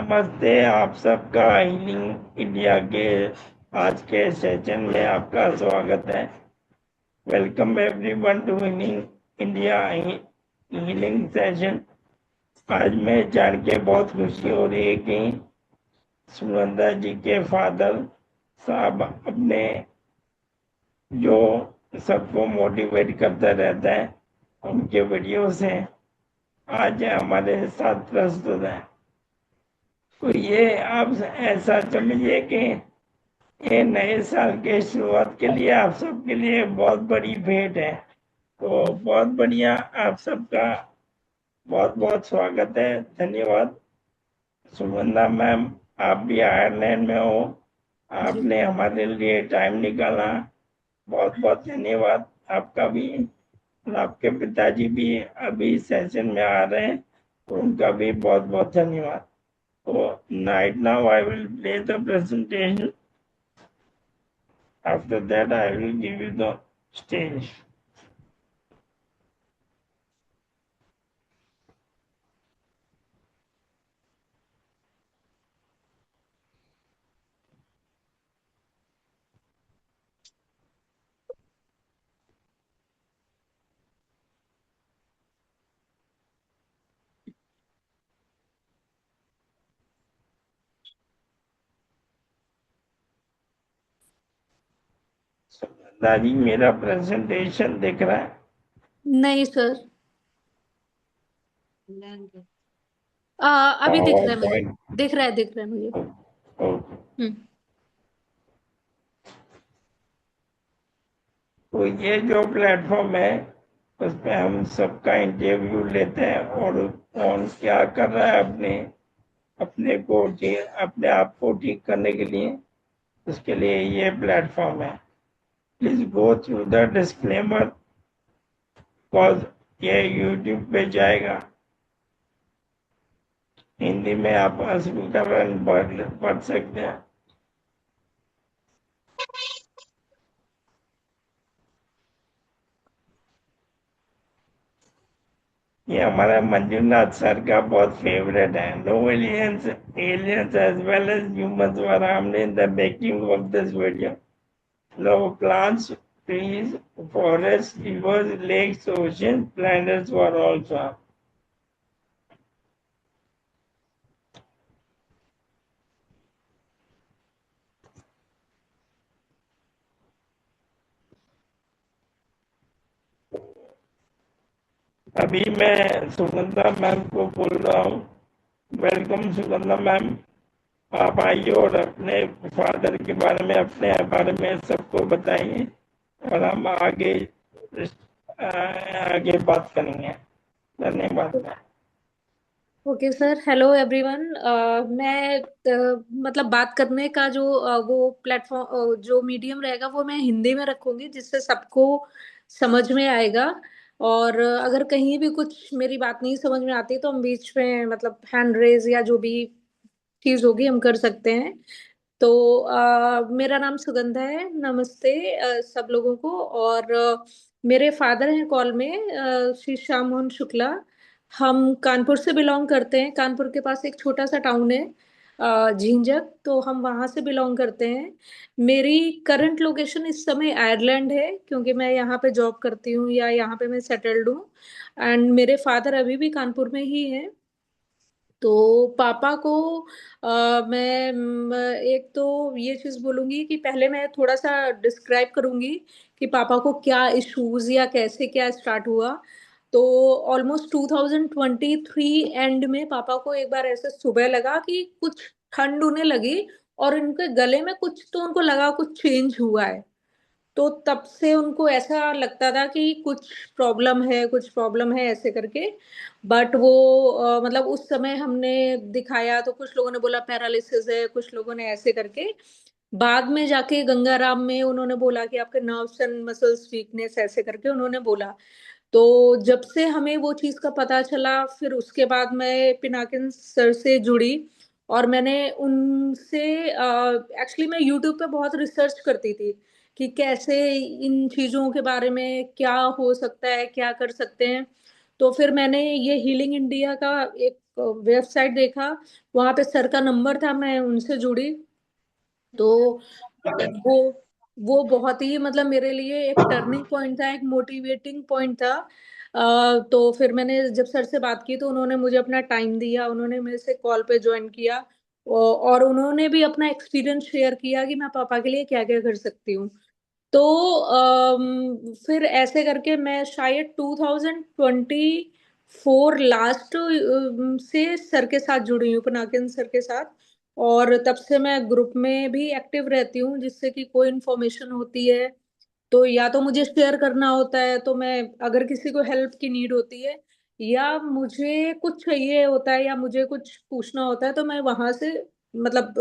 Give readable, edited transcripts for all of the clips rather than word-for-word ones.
नमस्ते, आप सबका हीलिंग इंडिया के आज के सेशन में आपका स्वागत है। Welcome everyone to healing India healing session. आज मैं जान के बहुत खुशी हो रही है कि सुनंदा जी के फादर साहब अपने जो सबको मोटिवेट करता रहता है उनके वीडियो से आज हमारे साथ प्रस्तुत है। तो ये आप ऐसा समझिए कि ये नए साल के शुरुआत के लिए आप सबके लिए बहुत बड़ी भेंट है। तो बहुत बढ़िया, आप सबका बहुत बहुत स्वागत है। धन्यवाद। सुगंधा मैम, आप भी आयरलैंड में हो, जी आपने हमारे लिए टाइम निकाला, बहुत बहुत धन्यवाद आपका भी। और आपके पिताजी भी अभी सेशन में आ रहे हैं, तो उनका भी बहुत बहुत धन्यवाद। तो right now I will play the presentation. After that, I will give you the stage. दादी, मेरा प्रेजेंटेशन दिख रहा है? नहीं सर। अभी दिख पावर रहा है मुझे। पॉइंट। दिख रहा है मुझे। हम्म। तो ये जो प्लेटफॉर्म है उस पे हम सबका इंटरव्यू लेते हैं और कौन क्या कर रहा है अपने को अपने आप को ठीक करने के लिए, उसके लिए ये प्लेटफॉर्म है। Please go through the disclaimer, cause ये यूट्यूब पे जाएगा। हिंदी में आप स्पीकर पढ़ सकते हैं। ये हमारा मंजूनाथ सर का बहुत फेवरेट है। No aliens as well as humans were harmed in the making of this video. No plants, trees, forests, rivers, lakes, oceans, planets were also harmed. अभी मैं सुगंधा मैम को बोल रहा हूँ। वेलकम सुगंधा मैम, आप आइए और अपने फादर के बारे में, अपने बारे में सबको बताइए और हम आगे बात करेंगे। धन्यवाद। Okay sir, hello everyone. मैं मतलब बात करने का जो वो प्लेटफॉर्म जो मीडियम रहेगा वो मैं हिंदी में रखूंगी जिससे सबको समझ में आएगा। और अगर कहीं भी कुछ मेरी बात नहीं समझ में आती तो हम बीच में मतलब हैंड रेज या जो भी चीज होगी हम कर सकते हैं। तो मेरा नाम सुगंधा है। नमस्ते सब लोगों को। और मेरे फादर हैं कॉल में, श्री श्याम मोहन शुक्ला। हम कानपुर से बिलोंग करते हैं। कानपुर के पास एक छोटा सा टाउन है झिंझक, तो हम वहाँ से बिलोंग करते हैं। मेरी करंट लोकेशन इस समय आयरलैंड है क्योंकि मैं यहाँ पे जॉब करती हूँ या यहाँ पे मैं सेटल्ड हूँ। एंड मेरे फादर अभी भी कानपुर में ही हैं। तो पापा को मैं एक तो ये चीज बोलूंगी कि पहले मैं थोड़ा सा डिस्क्राइब करूंगी कि पापा को क्या इश्यूज या कैसे क्या स्टार्ट हुआ। तो ऑलमोस्ट 2023 एंड में पापा को एक बार ऐसे सुबह लगा कि कुछ ठंड होने लगी और इनके गले में कुछ तो उनको लगा कुछ चेंज हुआ है। तो तब से उनको ऐसा लगता था कि कुछ प्रॉब्लम है ऐसे करके। बट वो मतलब उस समय हमने दिखाया तो कुछ लोगों ने बोला पैरालिसिस है, कुछ लोगों ने ऐसे करके। बाद में जाके गंगाराम में उन्होंने बोला कि आपके नर्व्स एंड मसल्स वीकनेस ऐसे करके उन्होंने बोला। तो जब से हमें वो चीज का पता चला फिर उसके बाद मैं पिनाकिन सर से जुड़ी। और मैंने उनसे एक्चुअली मैं यूट्यूब पे बहुत रिसर्च करती थी कि कैसे इन चीजों के बारे में क्या हो सकता है, क्या कर सकते हैं। तो फिर मैंने ये हीलिंग इंडिया का एक वेबसाइट देखा, वहां पे सर का नंबर था, मैं उनसे जुड़ी। तो वो वो बहुत ही मतलब मेरे लिए एक टर्निंग पॉइंट था, एक मोटिवेटिंग पॉइंट था। तो फिर मैंने जब सर से बात की तो उन्होंने मुझे अपना टाइम दिया, उन्होंने मेरे से कॉल पे ज्वाइन किया, और उन्होंने भी अपना एक्सपीरियंस शेयर किया कि मैं पापा के लिए क्या क्या कर सकती हूँ। तो फिर ऐसे करके मैं शायद 2024 लास्ट से सर के साथ जुड़ी हूँ, पिनाकिन सर के साथ। और तब से मैं ग्रुप में भी एक्टिव रहती हूँ, जिससे कि कोई इन्फॉर्मेशन होती है तो या तो मुझे शेयर करना होता है, तो मैं अगर किसी को हेल्प की नीड होती है या मुझे कुछ चाहिए होता है या मुझे कुछ पूछना होता है, तो मैं वहां से मतलब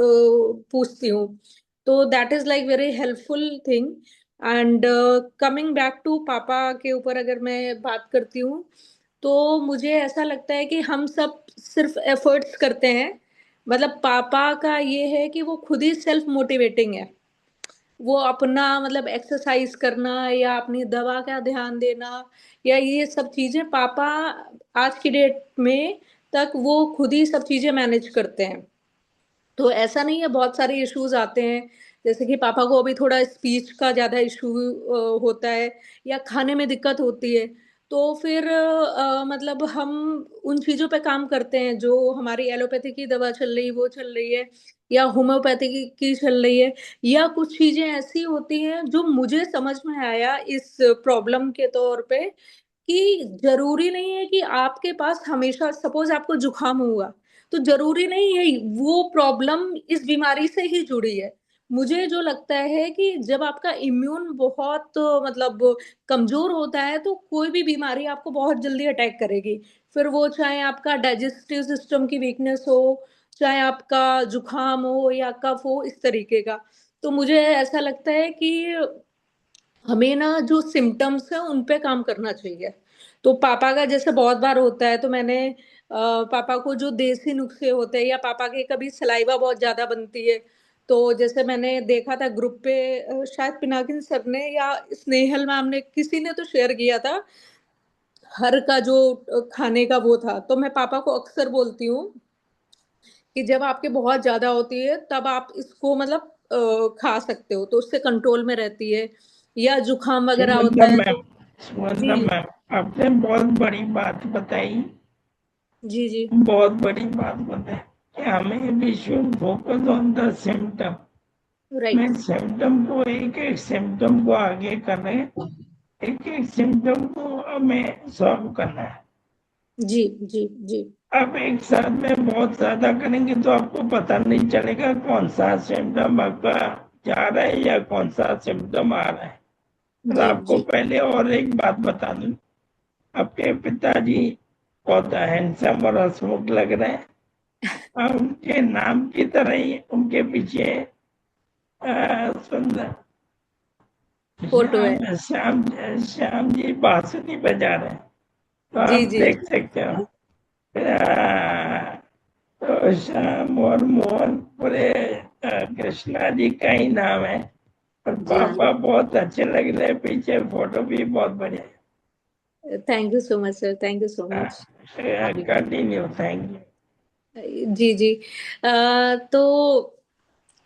पूछती हूँ। तो that is like very helpful thing. And coming back to पापा के ऊपर अगर मैं बात करती हूँ, तो मुझे ऐसा लगता है कि हम सब सिर्फ एफर्ट्स करते हैं। मतलब पापा का ये है कि वो खुद ही सेल्फ मोटिवेटिंग है। वो अपना मतलब एक्सरसाइज करना या अपनी दवा का ध्यान देना या ये सब चीजें पापा आज की डेट में तक वो खुद ही सब चीजें मैनेज करते हैं। तो ऐसा नहीं है, बहुत सारे इश्यूज आते हैं, जैसे कि पापा को अभी थोड़ा स्पीच का ज्यादा इशू होता है या खाने में दिक्कत होती है। तो फिर मतलब हम उन चीजों पे काम करते हैं, जो हमारी एलोपैथी की दवा चल रही वो चल रही है या होम्योपैथी की चल रही है, या कुछ चीजें ऐसी होती हैं जो मुझे समझ में आया इस प्रॉब्लम के तौर पे कि जरूरी नहीं है कि आपके पास हमेशा, सपोज आपको जुकाम हुआ, तो जरूरी नहीं है वो प्रॉब्लम इस बीमारी से ही जुड़ी है। मुझे जो लगता है कि जब आपका इम्यून बहुत मतलब कमजोर होता है तो कोई भी बीमारी आपको बहुत जल्दी अटैक करेगी। फिर वो चाहे आपका डाइजेस्टिव सिस्टम की वीकनेस हो, चाहे आपका जुकाम हो या कफ हो, इस तरीके का। तो मुझे ऐसा लगता है कि हमें ना जो सिम्टम्स है उन पे काम करना चाहिए। तो पापा का जैसे बहुत बार होता है, तो मैंने पापा को जो देसी नुस्खे होते हैं या पापा के कभी सलाइवा बहुत ज्यादा बनती है, तो जैसे मैंने देखा था ग्रुप पे, शायद पिनाकिन सर ने या स्नेहल मैम ने, किसी ने तो शेयर किया था हर का जो खाने का वो था। तो मैं पापा को अक्सर बोलती हूँ कि जब आपके बहुत ज्यादा होती है तब आप इसको मतलब खा सकते हो, तो उससे कंट्रोल में रहती है। या जुकाम वगैरह सुगंधा होता है मैम, तो सुगंधा जी मैम, आपने बहुत बड़ी बात बताई, जी जी बहुत बड़ी बात बताई कि हमें we should focus on the symptom. Right. मैं सिम्टम को, एक एक सिम्टम को आगे कर रहे हैं, एक एक सिम्टम को हमें सॉल्व करना है। जी जी जी आप एक साथ में बहुत ज्यादा करेंगे तो आपको पता नहीं चलेगा कौन सा सिम्टम आपका जा रहा है या कौन सा सिम्टम आ रहा है। और जी आपको जी पहले और एक बात बता दूं, आपके पिताजी बहुत हैंडसम और हंसमुख लग रहे हैं, और उनके नाम की तरह ही उनके पीछे सुंदर फोटो है। श्याम श्याम श्याम जी बांसुरी बजा रहे हैं, तो जी आप जी देख सकते हो। तो श्याम और मोहन पूरे कृष्णा जी का ही नाम है। और जी पापा बहुत अच्छे लग रहे हैं, पीछे फोटो भी बहुत बढ़िया thank you so much sir, thank you so much. है। Continue, thank you. जी जी। तो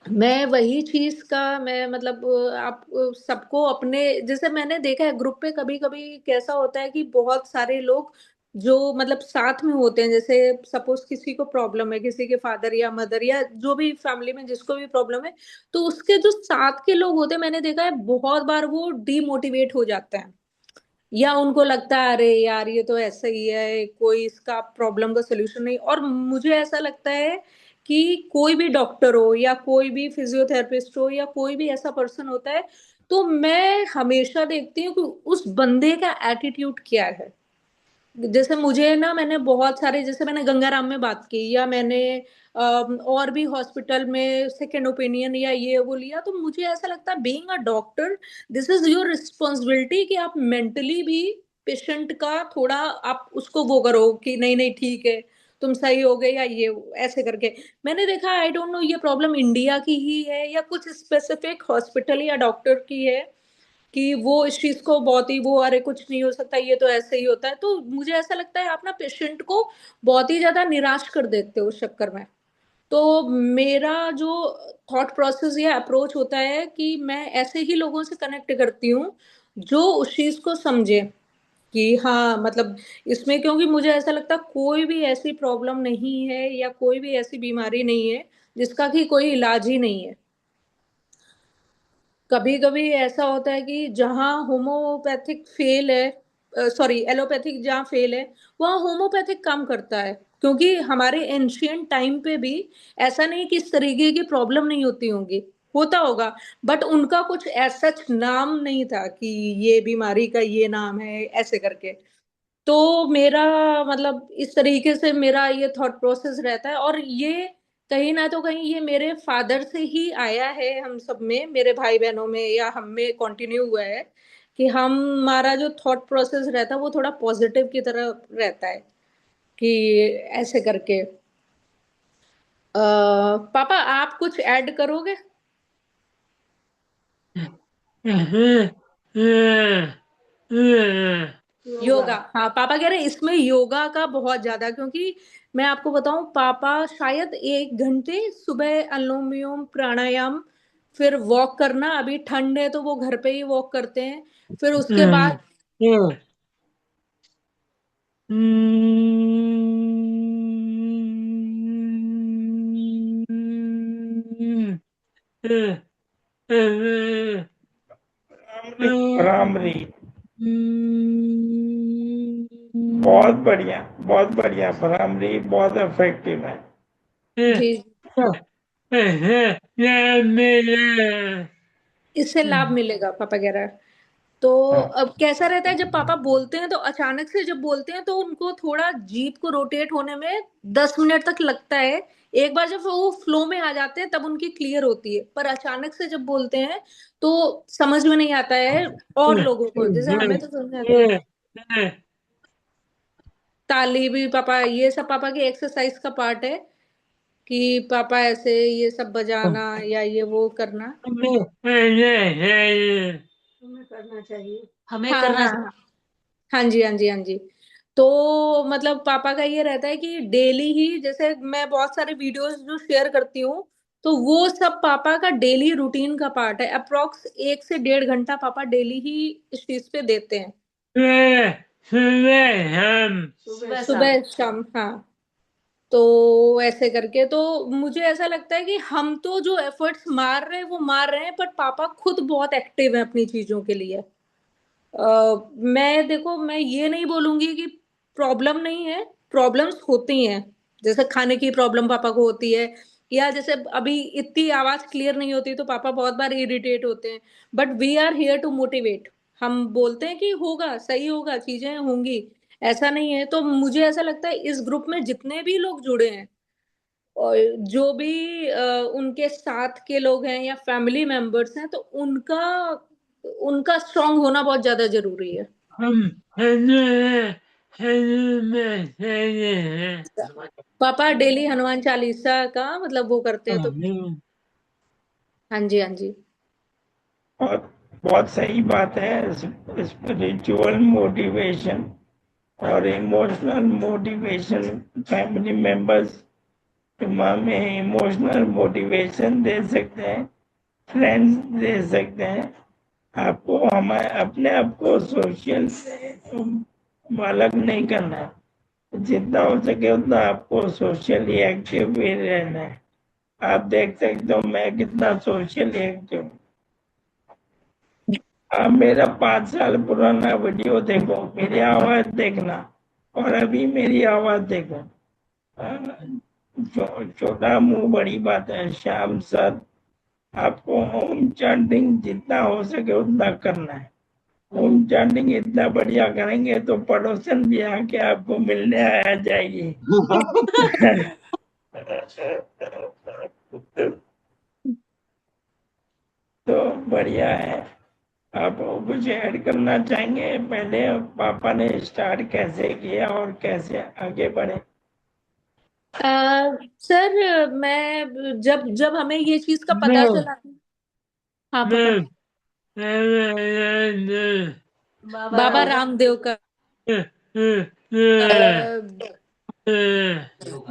मैं वही चीज का मैं मतलब आप सबको अपने, जैसे मैंने देखा है ग्रुप पे कभी कभी कैसा होता है कि बहुत सारे लोग जो मतलब साथ में होते हैं, जैसे सपोज किसी को प्रॉब्लम है, किसी के फादर या मदर या जो भी फैमिली में जिसको भी प्रॉब्लम है, तो उसके जो साथ के लोग होते हैं मैंने देखा है बहुत बार वो डीमोटिवेट हो जाते हैं, या उनको लगता है अरे यार ये तो ऐसा ही है, कोई इसका प्रॉब्लम का सोल्यूशन नहीं। और मुझे ऐसा लगता है कि कोई भी डॉक्टर हो या कोई भी फिजियोथेरेपिस्ट हो या कोई भी ऐसा पर्सन होता है, तो मैं हमेशा देखती हूँ कि उस बंदे का एटीट्यूड क्या है। जैसे मुझे ना, मैंने बहुत सारे, जैसे मैंने गंगाराम में बात की या मैंने और भी हॉस्पिटल में सेकेंड ओपिनियन या ये वो लिया, तो मुझे ऐसा लगता है being a doctor this is your responsibility कि आप मेंटली भी पेशेंट का थोड़ा आप उसको वो करो कि नहीं नहीं ठीक है, तुम सही हो गए या ये ऐसे करके। मैंने देखा, आई डोंट नो ये प्रॉब्लम इंडिया की ही है या कुछ स्पेसिफिक हॉस्पिटल या डॉक्टर की है, कि वो इस चीज को बहुत ही वो अरे कुछ नहीं हो सकता, ये तो ऐसे ही होता है। तो मुझे ऐसा लगता है आप ना पेशेंट को बहुत ही ज्यादा निराश कर देते हो उस चक्कर में। तो मेरा जो थॉट प्रोसेस या अप्रोच होता है कि मैं ऐसे ही लोगों से कनेक्ट करती हूँ जो उस चीज को समझे कि हाँ मतलब इसमें, क्योंकि मुझे ऐसा लगता है कोई भी ऐसी प्रॉब्लम नहीं है या कोई भी ऐसी बीमारी नहीं है जिसका कि कोई इलाज ही नहीं है। कभी कभी ऐसा होता है कि जहाँ होम्योपैथिक फेल है, सॉरी एलोपैथिक जहाँ फेल है, वहाँ होम्योपैथिक काम करता है। क्योंकि हमारे एंशियंट टाइम पे भी ऐसा नहीं कि इस तरीके की प्रॉब्लम नहीं होती होंगी, होता होगा, बट उनका कुछ ऐसा नाम नहीं था कि ये बीमारी का ये नाम है ऐसे करके। तो मेरा मतलब इस तरीके से मेरा ये थॉट प्रोसेस रहता है, और ये कहीं ना तो कहीं ये मेरे फादर से ही आया है, हम सब में, मेरे भाई बहनों में या हम में कंटिन्यू हुआ है कि हमारा जो थॉट प्रोसेस रहता है वो थोड़ा पॉजिटिव की तरह रहता है कि ऐसे करके। पापा आप कुछ ऐड करोगे? योगा, हाँ पापा कह रहे हैं इसमें योगा का बहुत ज्यादा, क्योंकि मैं आपको बताऊं पापा शायद 1 घंटे सुबह अनुलोम विलोम प्राणायाम, फिर वॉक करना, अभी ठंड है तो वो घर पे ही वॉक करते हैं, फिर उसके बाद भ्रामरी, बहुत बढ़िया, बहुत बढ़िया। भ्रामरी बहुत इफेक्टिव है। जी इससे लाभ मिलेगा पापा कह रहा है। तो हाँ, अब कैसा रहता है जब पापा बोलते हैं तो अचानक से जब बोलते हैं तो उनको थोड़ा जीभ को रोटेट होने में 10 मिनट तक लगता है। एक बार जब वो फ्लो में आ जाते हैं तब उनकी क्लियर होती है, पर अचानक से जब बोलते हैं तो समझ में नहीं आता है। और लोगों को जैसे हमें तो समझ में आती है। ताली भी पापा, ये सब पापा की एक्सरसाइज का पार्ट है कि पापा ऐसे ये सब बजाना या ये वो करना हमें करना चाहिए, हमें हाँ करना हाँ हाँ हाँ जी हाँ जी हाँ जी। तो मतलब पापा का ये रहता है कि डेली ही, जैसे मैं बहुत सारे वीडियोस जो शेयर करती हूँ तो वो सब पापा का डेली रूटीन का पार्ट है। अप्रोक्स 1 से 1.5 घंटा पापा डेली ही इस चीज पे देते हैं। सुबह शाम। सुबह शाम हाँ। तो ऐसे करके तो मुझे ऐसा लगता है कि हम तो जो एफर्ट्स मार रहे हैं वो मार रहे हैं, पर पापा खुद बहुत एक्टिव है अपनी चीजों के लिए। मैं देखो मैं ये नहीं बोलूंगी कि प्रॉब्लम नहीं है, प्रॉब्लम्स होती हैं। जैसे खाने की प्रॉब्लम पापा को होती है, या जैसे अभी इतनी आवाज क्लियर नहीं होती तो पापा बहुत बार इरिटेट होते हैं, but we are here to motivate. हम बोलते हैं कि होगा, सही होगा, चीजें होंगी, ऐसा नहीं है। तो मुझे ऐसा लगता है इस ग्रुप में जितने भी लोग जुड़े हैं और जो भी उनके साथ के लोग हैं या फैमिली मेंबर्स हैं, तो उनका उनका स्ट्रांग होना बहुत ज्यादा जरूरी है। हम हिंदू हैं, हिंदू में से ये हैं। पापा डेली हनुमान चालीसा का मतलब वो करते हैं तो हाँ जी हाँ जी। बहुत बहुत सही बात है। स्पिरिचुअल मोटिवेशन और इमोशनल मोटिवेशन, फैमिली मेंबर्स हमें इमोशनल मोटिवेशन दे सकते हैं, फ्रेंड्स दे सकते हैं। आपको हमारे अपने आप को सोशल से अलग नहीं करना है। जितना हो सके उतना आपको सोशली एक्टिव भी रहना है। आप देख सकते हो मैं कितना सोशली एक्टिव हूँ। आप मेरा 5 साल पुराना वीडियो देखो, मेरी आवाज देखना, और अभी मेरी आवाज देखो। छोटा मुंह बड़ी बात है। श्याम सर, आपको होम चैंटिंग जितना हो सके उतना करना है। होम चैंटिंग इतना बढ़िया करेंगे तो पड़ोसन भी आके आपको मिलने आ जाएगी। तो बढ़िया है। आप कुछ ऐड करना चाहेंगे? पहले पापा ने स्टार्ट कैसे किया और कैसे आगे बढ़े? सर मैं जब जब हमें ये चीज का पता चला। हाँ पापा। बाबा रामदेव का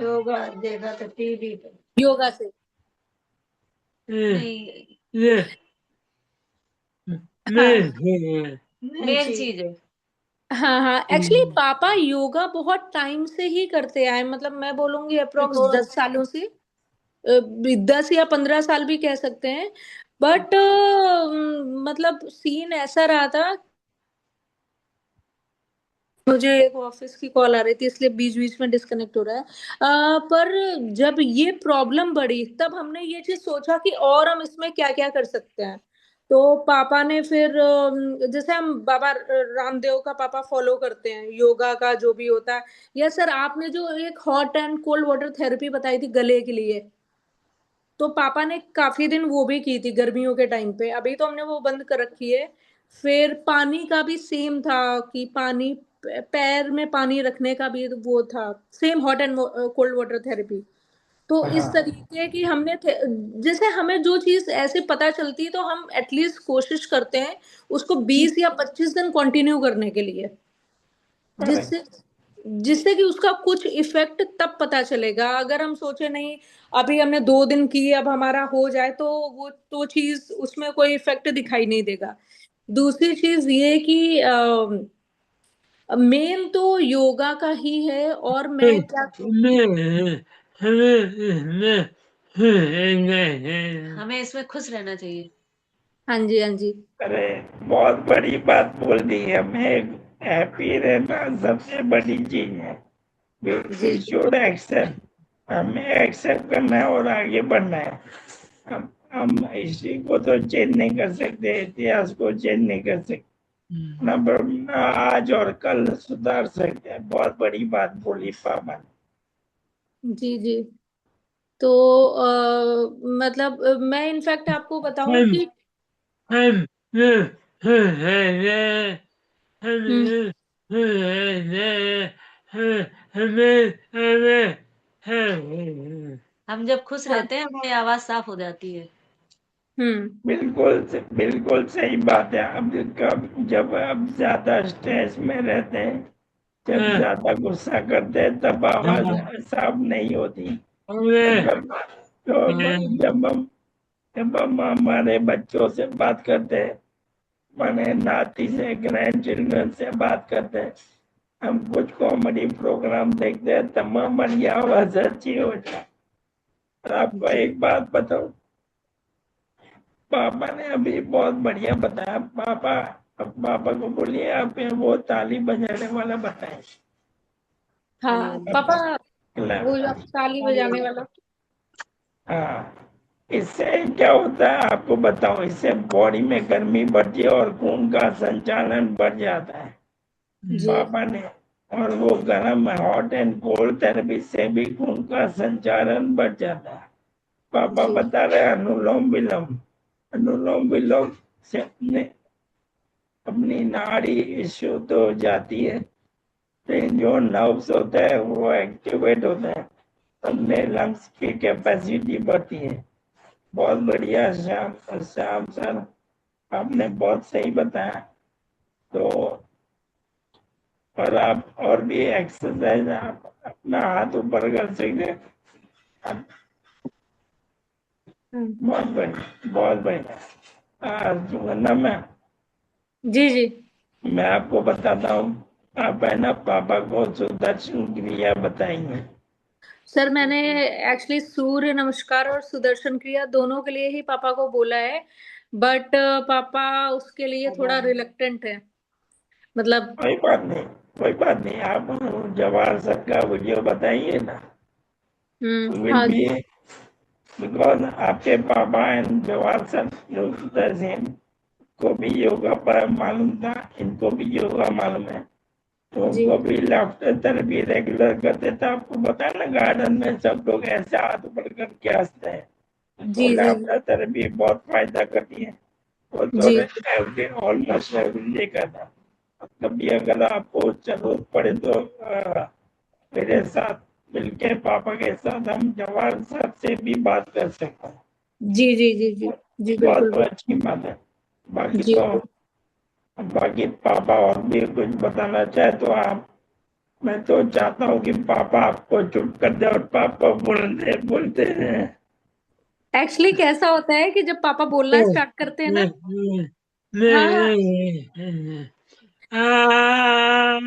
योगा देखा था टीवी पे। योगा से। हाँ मेन चीज है। हाँ हाँ, एक्चुअली पापा योगा बहुत टाइम से ही करते आए, मतलब मैं बोलूंगी अप्रोक्स 10 सालों से, 10 या 15 साल भी कह सकते हैं। बट मतलब सीन ऐसा रहा था, मुझे एक ऑफिस की कॉल आ रही थी इसलिए बीच बीच में डिस्कनेक्ट हो रहा है। पर जब ये प्रॉब्लम बढ़ी तब हमने ये चीज सोचा कि और हम इसमें क्या क्या कर सकते हैं। तो पापा ने फिर जैसे हम बाबा रामदेव का पापा फॉलो करते हैं, योगा का जो भी होता है। या सर आपने जो एक hot and cold water therapy बताई थी गले के लिए, तो पापा ने काफी दिन वो भी की थी गर्मियों के टाइम पे, अभी तो हमने वो बंद कर रखी है। फिर पानी का भी सेम था कि पानी पैर में पानी रखने का भी वो था, same hot and cold water therapy. तो इस हाँ तरीके की हमने जैसे हमें जो चीज ऐसे पता चलती है तो हम एटलीस्ट कोशिश करते हैं उसको 20 या 25 दिन कंटिन्यू करने के लिए, करेक्ट। जिससे जिससे कि उसका कुछ इफेक्ट तब पता चलेगा। अगर हम सोचे नहीं अभी हमने 2 दिन की अब हमारा हो जाए, तो वो तो चीज उसमें कोई इफेक्ट दिखाई नहीं देगा। दूसरी चीज ये कि मेन तो योगा का ही है, और मैं क्या हमें इसमें खुश रहना चाहिए। हाँ जी हाँ जी अरे बहुत बड़ी बात बोल दी है, हमें हैप्पी रहना सबसे बड़ी चीज है। वी जी शुड एक्सेप्ट, हमें एक्सेप्ट करना है और आगे बढ़ना है। हम हिस्ट्री को तो चेंज नहीं कर सकते, इतिहास को चेंज नहीं कर सकते, ना आज और कल सुधार सकते हैं। बहुत बड़ी बात बोली पापा ने। जी जी। तो मतलब मैं इनफैक्ट आपको बताऊं कि हम्म हम जब खुश हाँ रहते हैं हमारी आवाज साफ हो जाती है। बिल्कुल सही बात है। अब जब आप ज्यादा स्ट्रेस में रहते हैं, जब ज्यादा गुस्सा करते हैं, तब आवाज साफ नहीं होती। जब जब हम जब हम हमारे बच्चों से बात करते हैं, माने नाती से, ग्रैंड चिल्ड्रन से बात करते हैं, हम कुछ कॉमेडी प्रोग्राम देखते हैं, तब हमारी आवाज अच्छी हो जाए। और आपको जी एक बात बताऊं, पापा ने अभी बहुत बढ़िया बताया। अब पापा को बोलिए आप वो ताली बजाने वाला बताएं। हाँ पापा, वो जो आप ताली बजाने धन्यवाद। वाला। हाँ, इससे क्या होता है आपको बताओ, इससे बॉडी में गर्मी बढ़ती है और खून का संचालन बढ़ जाता है। जी पापा ने, और वो गर्म हॉट एंड कोल्ड थेरेपी से भी खून का संचालन बढ़ जाता है। पापा जी बता रहे हैं अनुलोम विलोम, अनुलोम विलोम से अपनी नाड़ी शुद्ध हो जाती है, तो जो नर्व्स होते हैं वो एक्टिवेट होते हैं, अपने लंग्स की कैपेसिटी बढ़ती है। बहुत बढ़िया श्याम श्याम सर, आपने बहुत सही बताया। तो और आप और भी एक्सरसाइज आप अपना हाथ ऊपर कर सकते हैं। बहुत बढ़िया, बहुत बढ़िया। सुगंधा मैम, जी जी मैं आपको बताता हूँ, आप है ना पापा को सुदर्शन क्रिया बताएंगे। सर, मैंने एक्चुअली सूर्य नमस्कार और सुदर्शन क्रिया दोनों के लिए ही पापा को बोला है, बट पापा उसके लिए थोड़ा रिलक्टेंट है, मतलब। कोई बात नहीं, कोई बात नहीं, आप जवाहर सर का वीडियो बताइए ना, विल हाँ बी, बिकॉज आपके पापा एंड जवाहर सर को भी योगा पर मालूम था, इनको भी योगा मालूम है, तो जी उनको भी लाफ्टर भी रेगुलर करते थे। आपको पता है ना, गार्डन में सब लोग ऐसे हाथ ऊपर करके हंसते हैं, जी तो जी लाफ्टर थेरेपी बहुत फायदा करती है। वो तो जी एवरी ऑलमोस्ट एवरी डे करता। कभी अगर आपको जरूरत पड़े तो मेरे साथ मिलके पापा के साथ हम जवाहर साहब से भी बात कर सकते हैं। जी जी जी जी जी बहुत बिल्कुल तो बिल्कुल। अच्छी बात है। बाकी जी तो बाकी पापा और भी कुछ बताना चाहे तो आप। मैं तो चाहता हूँ कि पापा आपको चुप कर दे और पापा बोलते बोलते हैं। एक्चुअली कैसा होता है कि जब पापा बोलना स्टार्ट करते हैं ना, हाँ हाँ,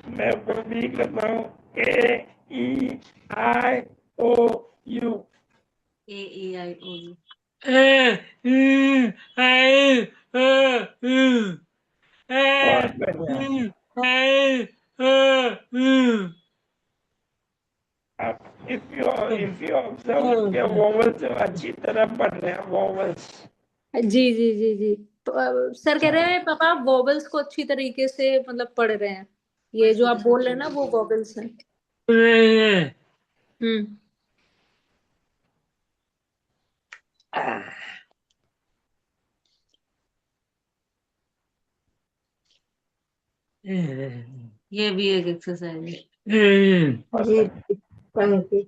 मैं ऊपर भी करता हूँ। AEIOU। AEIOU। बहुत बढ़िया। आप इफ यू ऑब्जर्व के वोवल्स अच्छी तरह पढ़ रहे हैं, वोवल्स। जी जी जी जी। तो सर कह रहे हैं पापा आप वॉवल्स को अच्छी तरीके से मतलब पढ़ रहे हैं, ये जो आप बोल रहे हैं ना वो वॉवल्स हैं। हम्म। ये भी एक एक्सरसाइज है। जी थैंक यू।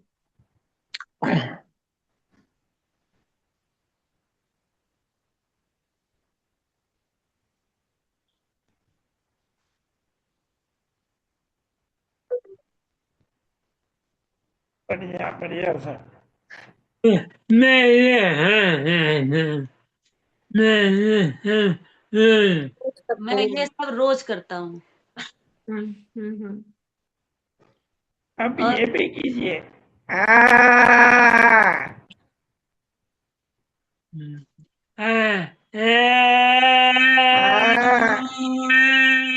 बढ़िया बढ़िया सर। रोज करता मैं हूँ ये मैं। सब रोज करता हूँ। हम्म। अब और ये भी कीजिए।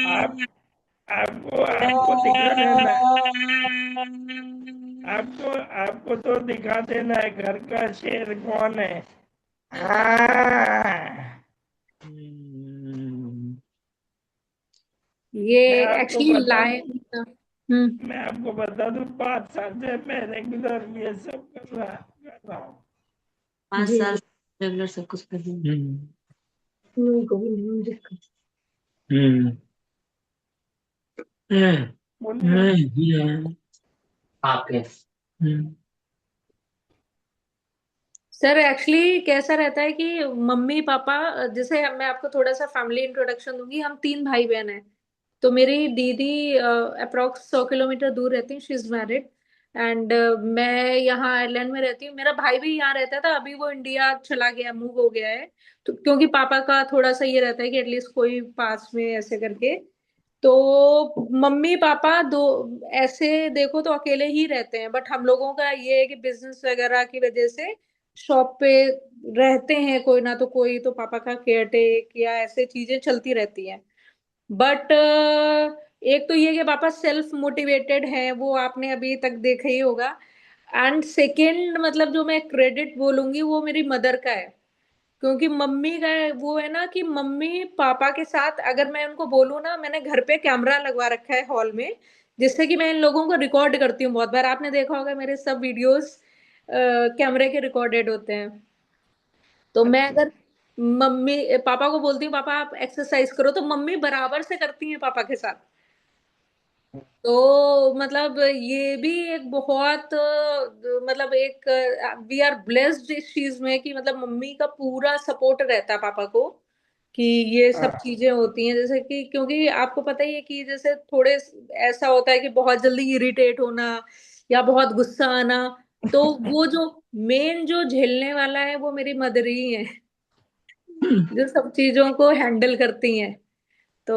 आप आपको आपको दिखा देना। आपको तो दिखा देना है घर का शेर कौन है। ये मैं आपको एक्चुअली बता दूं लाइन। हम्म। मैं आपको बता दूं 5 साल से मैं रेगुलर ये सब कर रहा हूँ। 5 साल जी से रेगुलर सब कुछ कर रही हूँ। नहीं कोई नहीं दिक्कत। बोलिए। आपके सर एक्चुअली कैसा रहता है कि मम्मी पापा, जैसे मैं आपको थोड़ा सा फैमिली इंट्रोडक्शन दूंगी, हम 3 भाई बहन हैं। तो मेरी दीदी अप्रोक्स 100 किलोमीटर दूर रहती है, शी इज मैरिड। एंड मैं यहाँ आयरलैंड में रहती हूँ, मेरा भाई भी यहाँ रहता था, अभी वो इंडिया चला गया, मूव हो गया है। तो क्योंकि पापा का थोड़ा सा ये रहता है कि एटलीस्ट कोई पास में ऐसे करके। तो मम्मी पापा दो ऐसे देखो तो अकेले ही रहते हैं, बट हम लोगों का ये है कि बिजनेस वगैरह की वजह से शॉप पे रहते हैं, कोई ना तो कोई तो पापा का केयर टेक या ऐसे चीजें चलती रहती हैं। बट एक तो ये कि पापा सेल्फ मोटिवेटेड है, वो आपने अभी तक देखा ही होगा। एंड सेकंड मतलब जो मैं क्रेडिट बोलूंगी वो मेरी मदर का है। क्योंकि मम्मी का वो है ना कि मम्मी पापा के साथ अगर मैं उनको बोलूँ ना, मैंने घर पे कैमरा लगवा रखा है हॉल में, जिससे कि मैं इन लोगों को रिकॉर्ड करती हूँ। बहुत बार आपने देखा होगा मेरे सब वीडियोस कैमरे के रिकॉर्डेड होते हैं। तो मैं अच्छा। अगर मम्मी पापा को बोलती हूँ पापा आप एक्सरसाइज करो, तो मम्मी बराबर से करती हैं पापा के साथ। तो मतलब ये भी एक बहुत मतलब एक वी आर ब्लेस्ड इस चीज में कि मतलब मम्मी का पूरा सपोर्ट रहता है पापा को कि ये सब हाँ। चीजें होती हैं। जैसे कि क्योंकि आपको पता ही है कि जैसे थोड़े ऐसा होता है कि बहुत जल्दी इरिटेट होना या बहुत गुस्सा आना, तो वो जो मेन जो झेलने वाला है वो मेरी मदर ही है, जो सब चीजों को हैंडल करती हैं। तो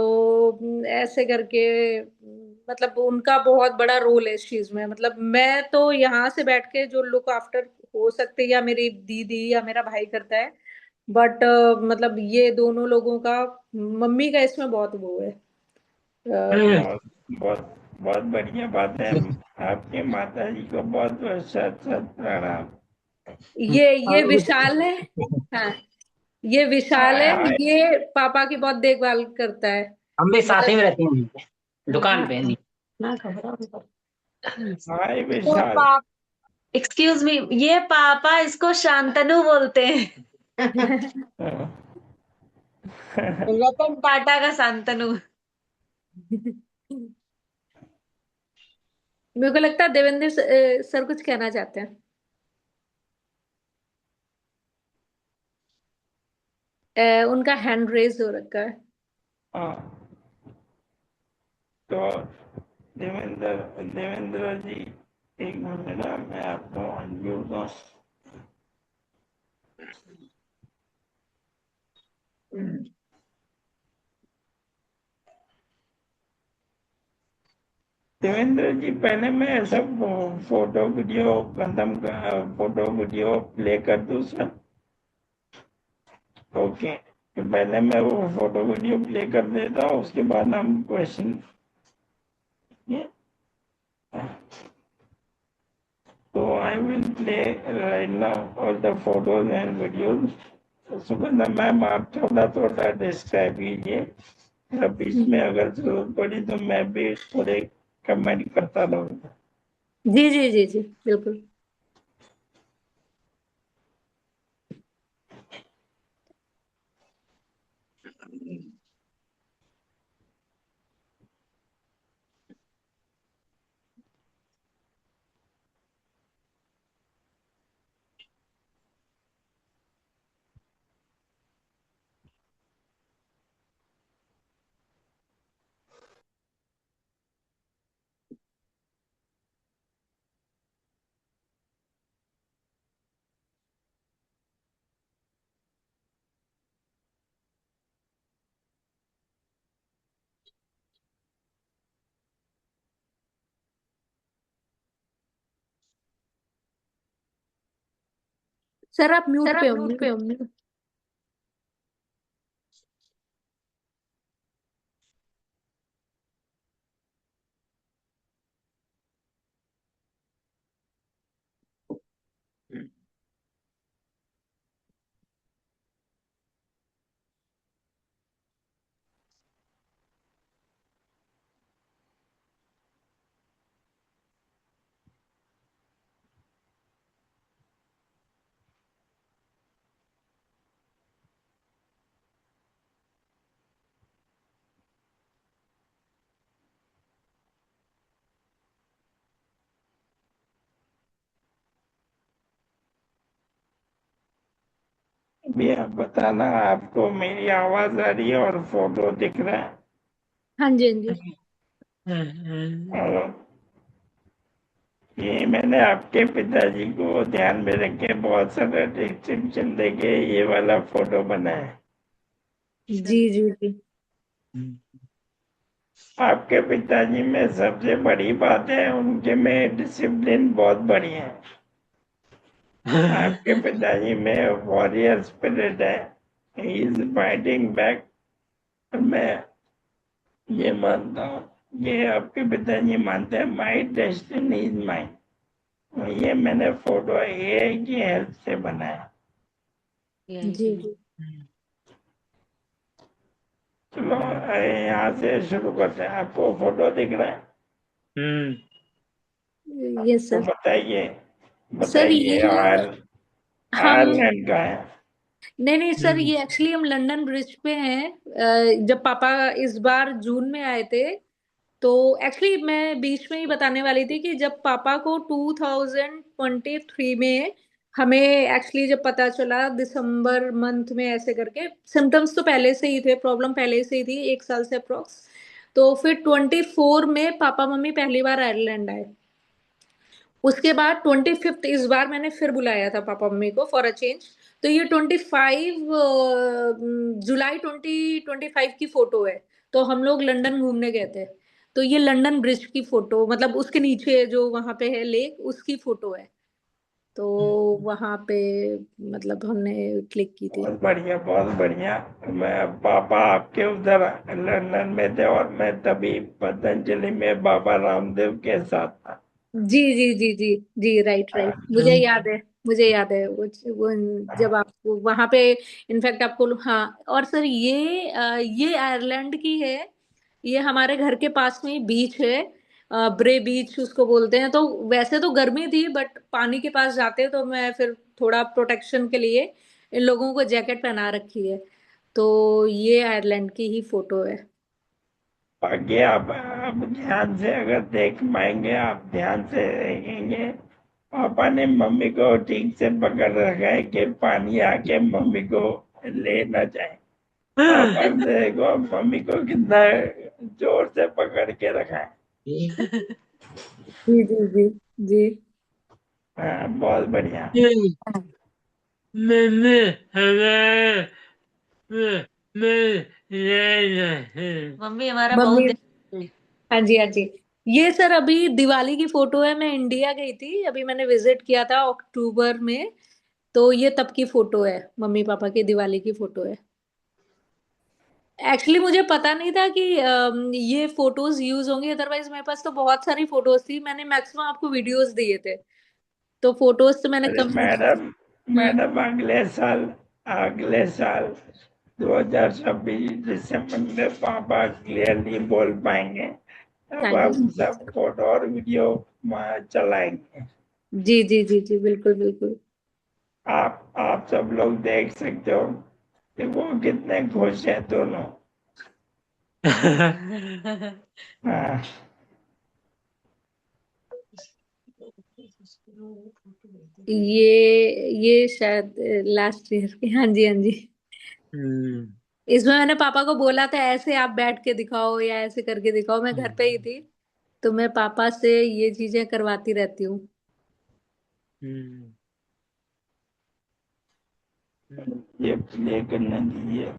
ऐसे करके मतलब उनका बहुत बड़ा रोल है इस चीज में। मतलब मैं तो यहाँ से बैठ के जो लुक आफ्टर हो सकते या मेरी दीदी या मेरा भाई करता है, बट मतलब ये दोनों लोगों का, मम्मी का इसमें बहुत वो है। बहुत बहुत बहुत बढ़िया बात है। आपके माता जी को बहुत बहुत सत सत प्रणाम। ये विशाल है। हाँ, ये विशाल हाय है, हाय। ये पापा की बहुत देखभाल करता है। हम भी साथ ही मतलब में रहते हैं वहीं पे, दुकान हाँ पे हाँ, नहीं। ना खबर। हाय तो विशाल। एक्सक्यूज मी, ये पापा इसको शांतनु बोलते हैं। हाँ। रतन टाटा का शांतनु। मेरे को लगता है देवेंद्र सर कुछ कहना चाहते हैं। उनका हैंड रेज हो रखा है। हाँ, तो देवेंद्र देवेंद्र जी, एक मिनट ना, मैं आपको अनम्यूट दूँ। देवेंद्र जी, पहले मैं सब फोटो वीडियो खत्म कर, फोटो वीडियो प्ले कर दूँ सर? ओके, तो पहले मैं वो फोटो वीडियो प्ले कर देता हूँ, उसके बाद हम question. So I will play right now all the photos and videos. Sugandha ma'am, आप थोड़ा थोड़ा डिस्क्राइब कीजिए, या बीच में अगर जरूरत पड़ी तो मैं भी थोड़े कमेंट करता रहूँगा। जी जी जी जी, बिल्कुल। सर आप म्यूट सर पे आप हो, म्यूट पे म्यूट। हो। अभी आप बताना, आपको मेरी आवाज आ रही है और फोटो दिख रहा है? हाँ जी हाँ जी। और ये मैंने आपके पिताजी को ध्यान में रख के बहुत सारा डिस्क्रिप्शन देके ये वाला फोटो बनाया है। जी जी जी। आपके पिताजी में सबसे बड़ी बात है, उनके में डिसिप्लिन बहुत बढ़िया है। आपके पिताजी में वॉरियर स्पिरिट है, ही इज फाइटिंग बैक। मैं ये मानता हूँ, ये आपके पिताजी मानते हैं, माई डेस्टिनी इज माइन। ये मैंने फोटो एआई की हेल्प से बनाया। जी जी। चलो यहाँ से शुरू करते हैं। आपको फोटो दिख रहा है? यस तो सर। बताइए, सर बताइए, ये हम आयरलैंड का है? नहीं नहीं सर, ये एक्चुअली हम लंदन ब्रिज पे हैं। जब पापा इस बार जून में आए थे, तो एक्चुअली मैं बीच में ही बताने वाली थी कि जब पापा को 2023 में हमें एक्चुअली जब पता चला दिसंबर मंथ में, ऐसे करके सिम्टम्स तो पहले से ही थे, प्रॉब्लम पहले से ही थी, 1 साल से अप्रोक्स। तो फिर 24 में पापा मम्मी पहली बार आयरलैंड आए। उसके बाद 25 इस बार मैंने फिर बुलाया था पापा मम्मी को फॉर अ चेंज। तो ये 25 जुलाई 2025 की फोटो है। तो हम लोग लंदन घूमने गए थे। तो ये लंदन ब्रिज की फोटो, मतलब उसके नीचे जो वहां पे है लेक, उसकी फोटो है। तो वहां पे मतलब हमने क्लिक की थी। बहुत बढ़िया, बहुत बढ़िया। मैं पापा आपके उधर लंदन में थे और मैं तभी पतंजलि में बाबा रामदेव के साथ था। जी जी जी जी जी, राइट राइट, मुझे याद है। मुझे याद है वो जब आपको वहां पे, इनफैक्ट आपको, हाँ। और सर ये ये आयरलैंड की है। ये हमारे घर के पास में ही बीच है। ब्रे बीच उसको बोलते हैं। तो वैसे तो गर्मी थी, बट पानी के पास जाते तो मैं फिर थोड़ा प्रोटेक्शन के लिए इन लोगों को जैकेट पहना रखी है। तो ये आयरलैंड की ही फोटो है। बाकी आप ध्यान से अगर देख पाएंगे, आप ध्यान से देखेंगे, पापा ने मम्मी को ठीक से पकड़ रखा है कि पानी आके मम्मी को ले ना जाए। पापा ने देखो मम्मी को कितना जोर से पकड़ के रखा है। जी जी जी जी। हाँ, बहुत बढ़िया। मैंने हमारा मम्मी हमारा बहुत मम्मी। देखती है। हाँ जी हाँ जी। ये सर अभी दिवाली की फोटो है, मैं इंडिया गई थी, अभी मैंने विजिट किया था अक्टूबर में। तो ये तब की फोटो है, मम्मी पापा की दिवाली की फोटो है। एक्चुअली मुझे पता नहीं था कि ये फोटोज यूज होंगी, अदरवाइज मेरे पास तो बहुत सारी फोटोज थी, मैंने मैक्सिमम आपको वीडियोस दिए थे। तो फोटोज तो मैंने अरे कम। मैडम, हम्म। अगले साल 2026 दिसंबर में पापा क्लियरली बोल पाएंगे, हाँ तब जी हम सब फोटो और वीडियो वहाँ चलाएंगे। जी जी जी जी, बिल्कुल बिल्कुल। आप सब लोग देख सकते हो कि वो कितने खुश हैं दोनों। हाँ, ये शायद लास्ट ईयर की, हाँ जी हाँ जी। इसमें मैंने पापा को बोला था ऐसे आप बैठ के दिखाओ या ऐसे करके दिखाओ, मैं घर पे ही थी। तो मैं पापा से ये चीजें करवाती रहती हूँ। ये प्ले करने दीजिए।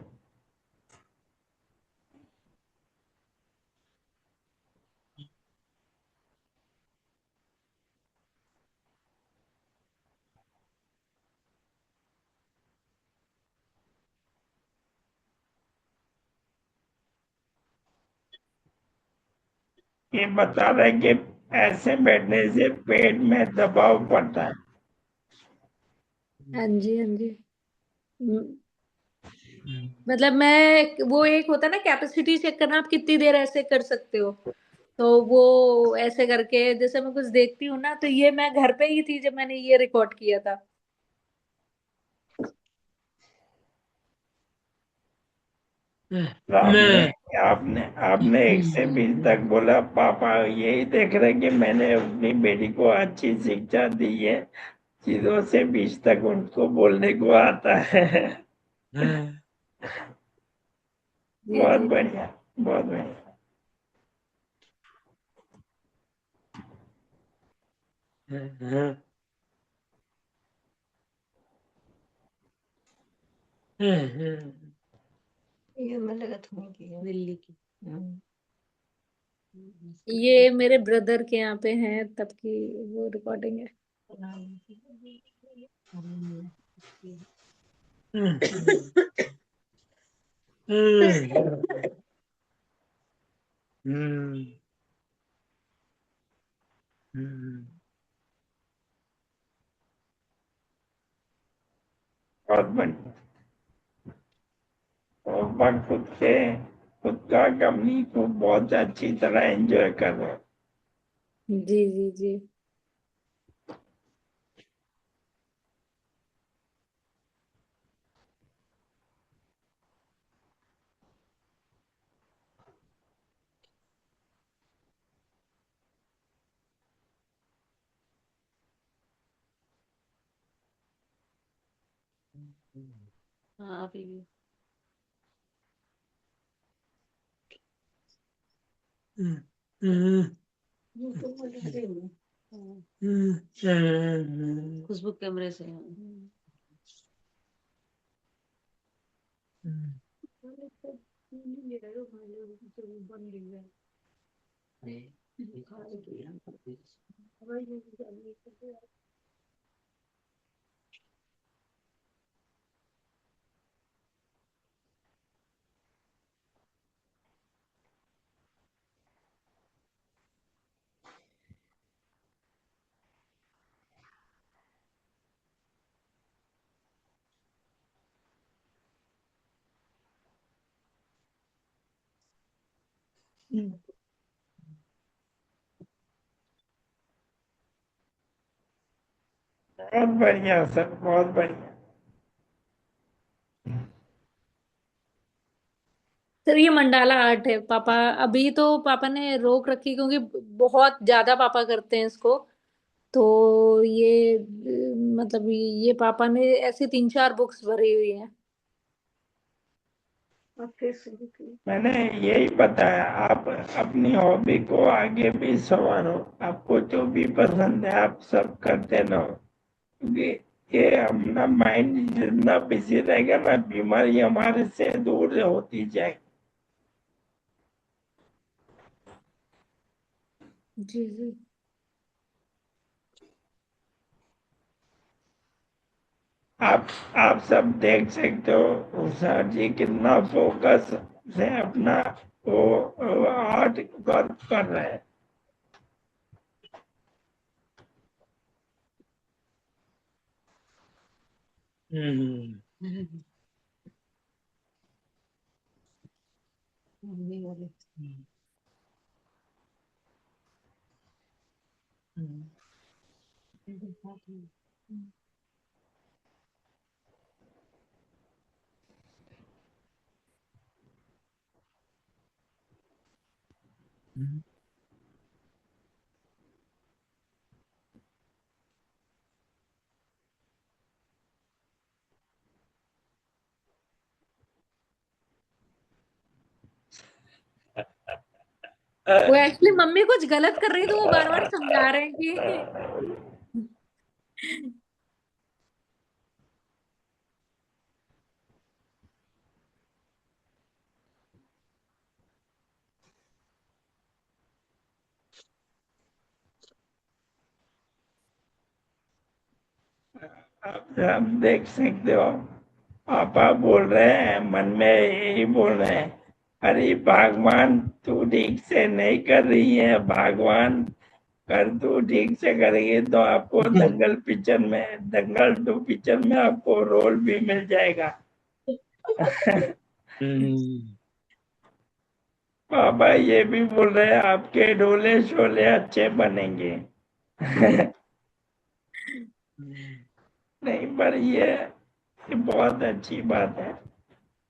ये बता रहे कि ऐसे बैठने से पेट में दबाव पड़ता है। हाँ जी हाँ जी। म- मतलब मैं, वो एक होता है ना कैपेसिटी चेक करना, आप कितनी देर ऐसे कर सकते हो। तो वो ऐसे करके जैसे मैं कुछ देखती हूँ ना, तो ये मैं घर पे ही थी जब मैंने ये रिकॉर्ड किया था। तो आपने आपने 1 से 20 तक बोला, पापा यही देख रहे कि मैंने अपनी बेटी को अच्छी शिक्षा दी है, 0 से 20 तक उनको बोलने को आता है। जी बहुत जी बढ़िया, बहुत बढ़िया। ये मैं लगा तुम्हें की है दिल्ली की। ये मेरे ब्रदर के यहाँ पे है तब की वो रिकॉर्डिंग है। बहुत बढ़िया। और बस खुद का कंपनी को बहुत अच्छी तरह एंजॉय कर रहे हैं। जी जी जी। हाँ अभी भी। खुशबू कैमरे से। बहुत बढ़िया सर, बहुत बढ़िया। सर ये मंडाला आर्ट है पापा। अभी तो पापा ने रोक रखी क्योंकि बहुत ज्यादा पापा करते हैं इसको। तो ये मतलब ये पापा ने ऐसी 3-4 बुक्स भरी हुई हैं। मैंने यही बताया, आप अपनी हॉबी को आगे भी संवारो, आपको जो भी पसंद है आप सब करते रहो, क्योंकि ये अपना माइंड जितना बिजी रहेगा ना, बीमारी हमारे से दूर होती जाएगी। जी जी। आप आप सब देख सकते हो सर जी कितना फोकस से अपना वो आर्ट वर्क कर रहे हैं। हम्म वो एक्चुअली मम्मी कुछ गलत कर रही तो वो बार बार समझा रहे हैं कि आप देख सकते हो, पापा बोल रहे हैं, मन में यही बोल रहे हैं, अरे भगवान तू ठीक से नहीं कर रही है, भगवान कर तू ठीक से करेगी तो आपको दंगल 2 पिक्चर में आपको रोल भी मिल जाएगा। हम्म पापा ये भी बोल रहे हैं आपके डोले शोले अच्छे बनेंगे। नहीं, पर ये बहुत अच्छी बात है,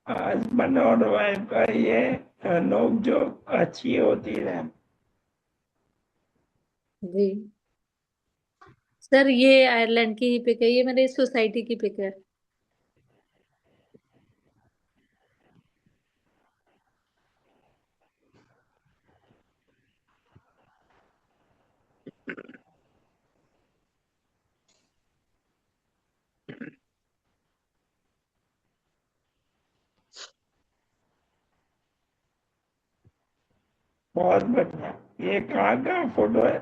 हस्बैंड और वाइफ का ये नोक जोक अच्छी होती है। जी। सर ये आयरलैंड की ही पिक है, ये मेरे सोसाइटी की पिक है। बहुत बढ़िया। ये कहाँ का फोटो है?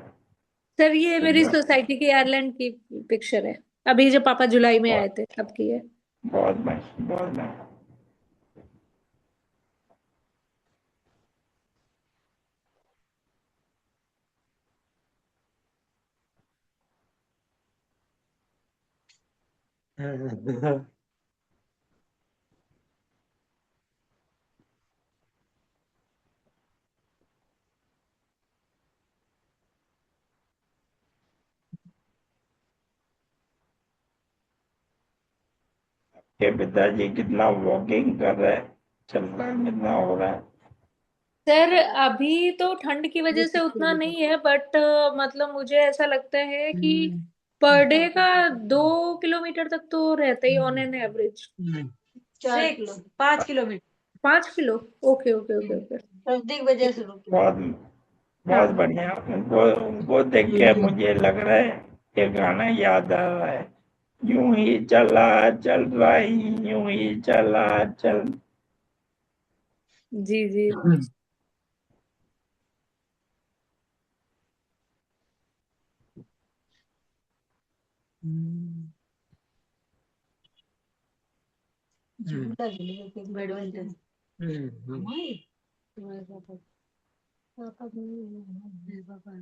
सर ये मेरी सोसाइटी की आयरलैंड की पिक्चर है। अभी जब पापा जुलाई में आए बहुत थे तब की है। बहुत बढ़िया, बहुत बढ़िया। के पिताजी कितना वॉकिंग कर रहे हैं, चलना कितना हो रहा है? सर अभी तो ठंड की वजह से उतना नहीं है, बट मतलब मुझे ऐसा लगता है कि पर डे का 2 किलोमीटर तक तो रहता ही on an average. 5 kilometre 5 kilo. Okay okay okay okay. सर्दी की वजह से रुके। बहुत बहुत हाँ। बढ़िया। उनको उनको देख के मुझे लग रहा है ये गाना याद आ रहा है, यूं ही चला चल रहा है, यूं ही चला चल। जी जी। झूला झूले के बैडमिंटन हमारे तुम्हारे पापा पापा नहीं पापा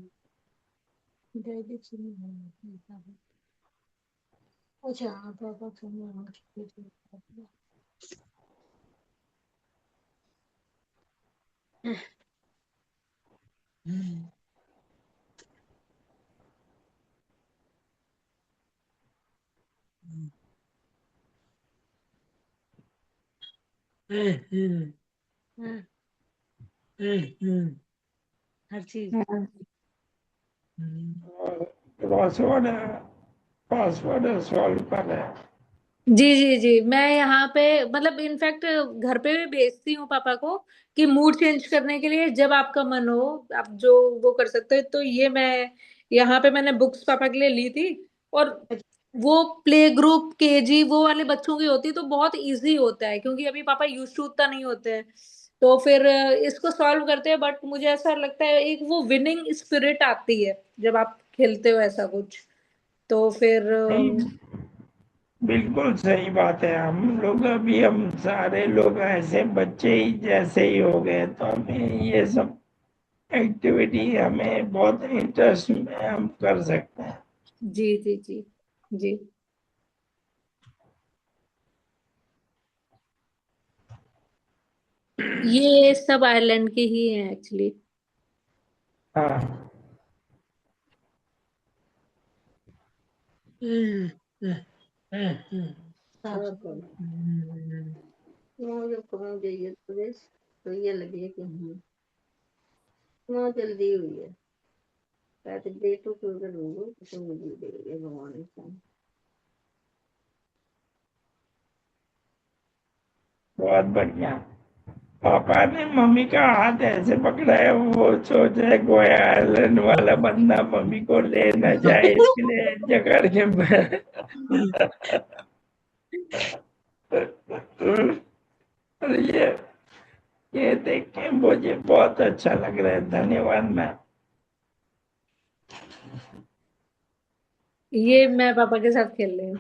डैडी सुनी है पापा। अच्छा हाँ पापा सुनी है। हाँ, हर चीज। हाँ। और क्रॉसवर्ड है, पासवर्ड सॉल्व कर रहे हैं। जी जी जी, मैं यहाँ पे मतलब इनफैक्ट घर पे भी भेजती हूँ पापा को कि मूड चेंज करने के लिए जब आपका मन हो आप जो वो कर सकते हो। तो ये मैं यहाँ पे मैंने बुक्स पापा के लिए ली थी। और वो प्ले ग्रुप केजी वो वाले बच्चों की होती तो बहुत इजी होता है क्योंकि अभी पापा यूज टू उतना नहीं होते हैं। तो फिर इसको सॉल्व करते हैं। बट मुझे ऐसा लगता है एक वो विनिंग स्पिरिट आती है जब आप खेलते हो ऐसा कुछ। तो फिर नहीं, बिल्कुल सही बात है। हम लोग अभी, हम सारे लोग ऐसे बच्चे ही जैसे ही हो गए, तो हमें ये सब एक्टिविटी हमें बहुत इंटरेस्ट में हम कर सकते हैं। जी जी जी जी। ये सब आयरलैंड के ही हैं एक्चुअली। हाँ, साफ मुझे कहाँ गई है सुरेश। तो ये लगे कि वहाँ जल्दी हुई है। कहते बेटू को अगर होगा तो मुझे दे भगवान का। बहुत बढ़िया। पापा ने मम्मी का हाथ ऐसे पकड़ा है, वो सोच रहे कोई आयरलैंड वाला बंदा मम्मी को ले न जाए, इसके लिए जकड़ के और ये देख के मुझे बहुत अच्छा लग रहा है। धन्यवाद मैम। ये मैं पापा के साथ खेल रही हूँ।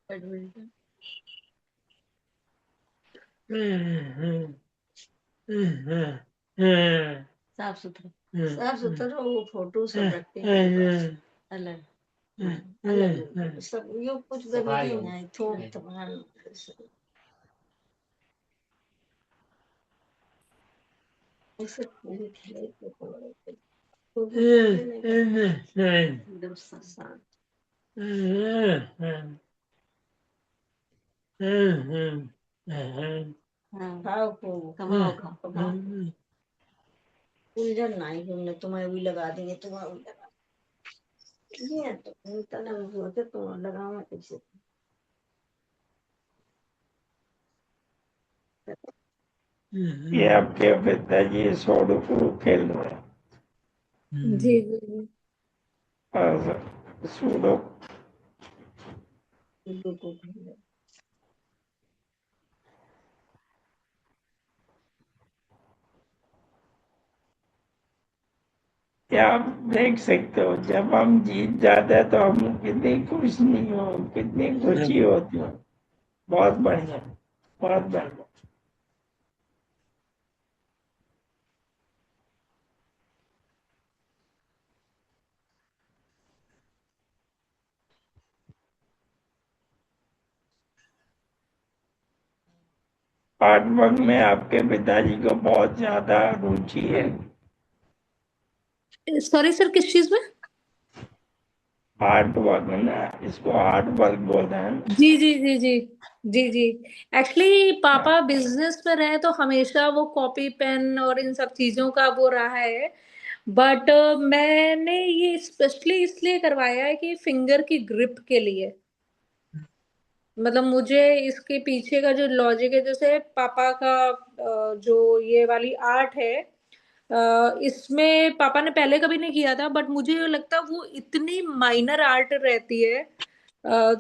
बैडमिंटन साफ सुथरा साफ सुथरा वो फोटो सब रखते हैं अलग। हाँ, अलग सब यो कुछ गंदगी नहीं थोक तमाम ऐसे पूरे खेले तो एकदम शांत। हाँ खाओ खूब कमाओ खाओ कमाओ। उलझन नहीं हमने तुम्हें भी लगा देंगे तुम्हें भी लगा ये तो तना सोचे तुम लगाओ कैसे। ये आपके पिताजी सुडोकू खेल रहे हैं। जी जी जी। और सुडोकू को खेले क्या आप देख सकते हो, जब हम जीत जाते हैं तो हम कितनी खुश नहीं हो, कितनी खुशी होती है। बहुत बढ़िया, बहुत बढ़िया। आर्ट वर्क में आपके पिताजी को बहुत ज्यादा रुचि है। सॉरी सर किस चीज में? आर्ट वर्क ना, इसको आर्ट वर्क बोलते हैं ना। जी जी जी जी जी जी। एक्चुअली पापा बिजनेस में रहे तो हमेशा वो कॉपी पेन और इन सब चीजों का वो रहा है। बट मैंने ये स्पेशली इसलिए करवाया है कि फिंगर की ग्रिप के लिए। मतलब मुझे इसके पीछे का जो लॉजिक है जैसे पापा का जो ये वाली आर्ट है इसमें पापा ने पहले कभी नहीं किया था बट मुझे लगता है वो इतनी माइनर आर्ट रहती है।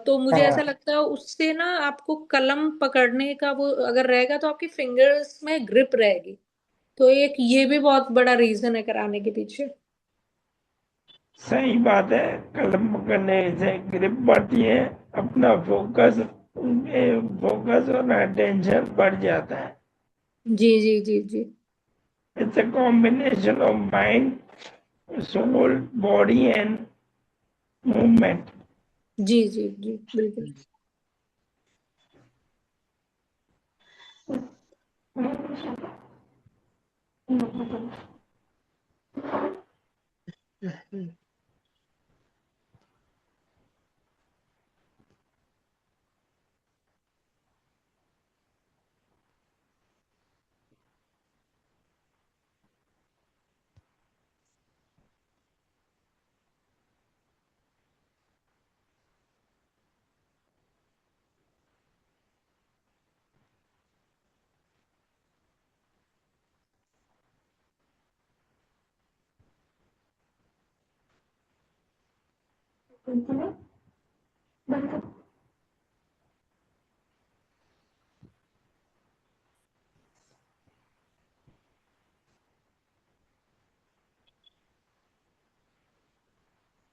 तो मुझे ऐसा हाँ, लगता है उससे ना आपको कलम पकड़ने का वो अगर रहेगा तो आपकी फिंगर्स में ग्रिप रहेगी। तो एक ये भी बहुत बड़ा रीजन है कराने के पीछे। सही बात है। कलम पकड़ने से ग्रिप बढ़ती है, अपना फोकस, फोकस और अटेंशन बढ़ जाता है। जी जी जी जी it's a combination of mind, soul, body and movement. जी जी जी बिल्कुल।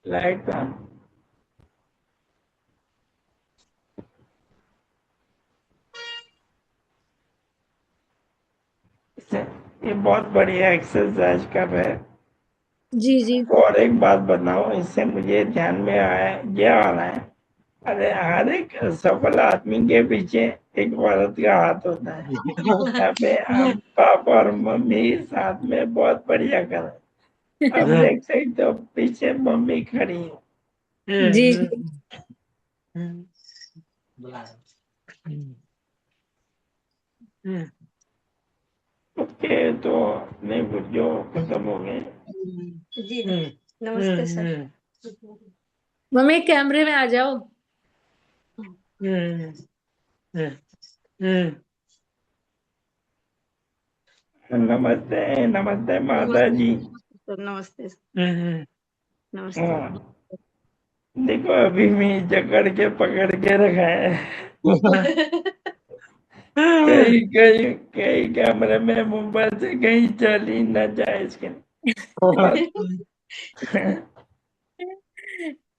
Light on. ये बहुत बढ़िया एक्सरसाइज कर रहे हैं। जी जी। और एक बात बताओ, इससे मुझे ध्यान में आया, ये आ रहा है, अरे हर एक सफल आदमी के पीछे एक औरत का हाथ होता है। यहाँ पे हम पापा और मम्मी साथ में बहुत बढ़िया कर रहे हैं। अब देख सकते हो पीछे मम्मी खड़ी है। जी जी। ओके, तो नहीं जो खत्म हो गए। जी नमस्ते सर। मम्मी कैमरे में आ जाओ। नमस्ते नमस्ते माता जी। सर नमस्ते नमस्ते। हाँ, देखो अभी मैं जकड़ के पकड़ के रखा है। कहीं कहीं कहीं कैमरे में मोबाइल से कहीं चली न जाए इसके।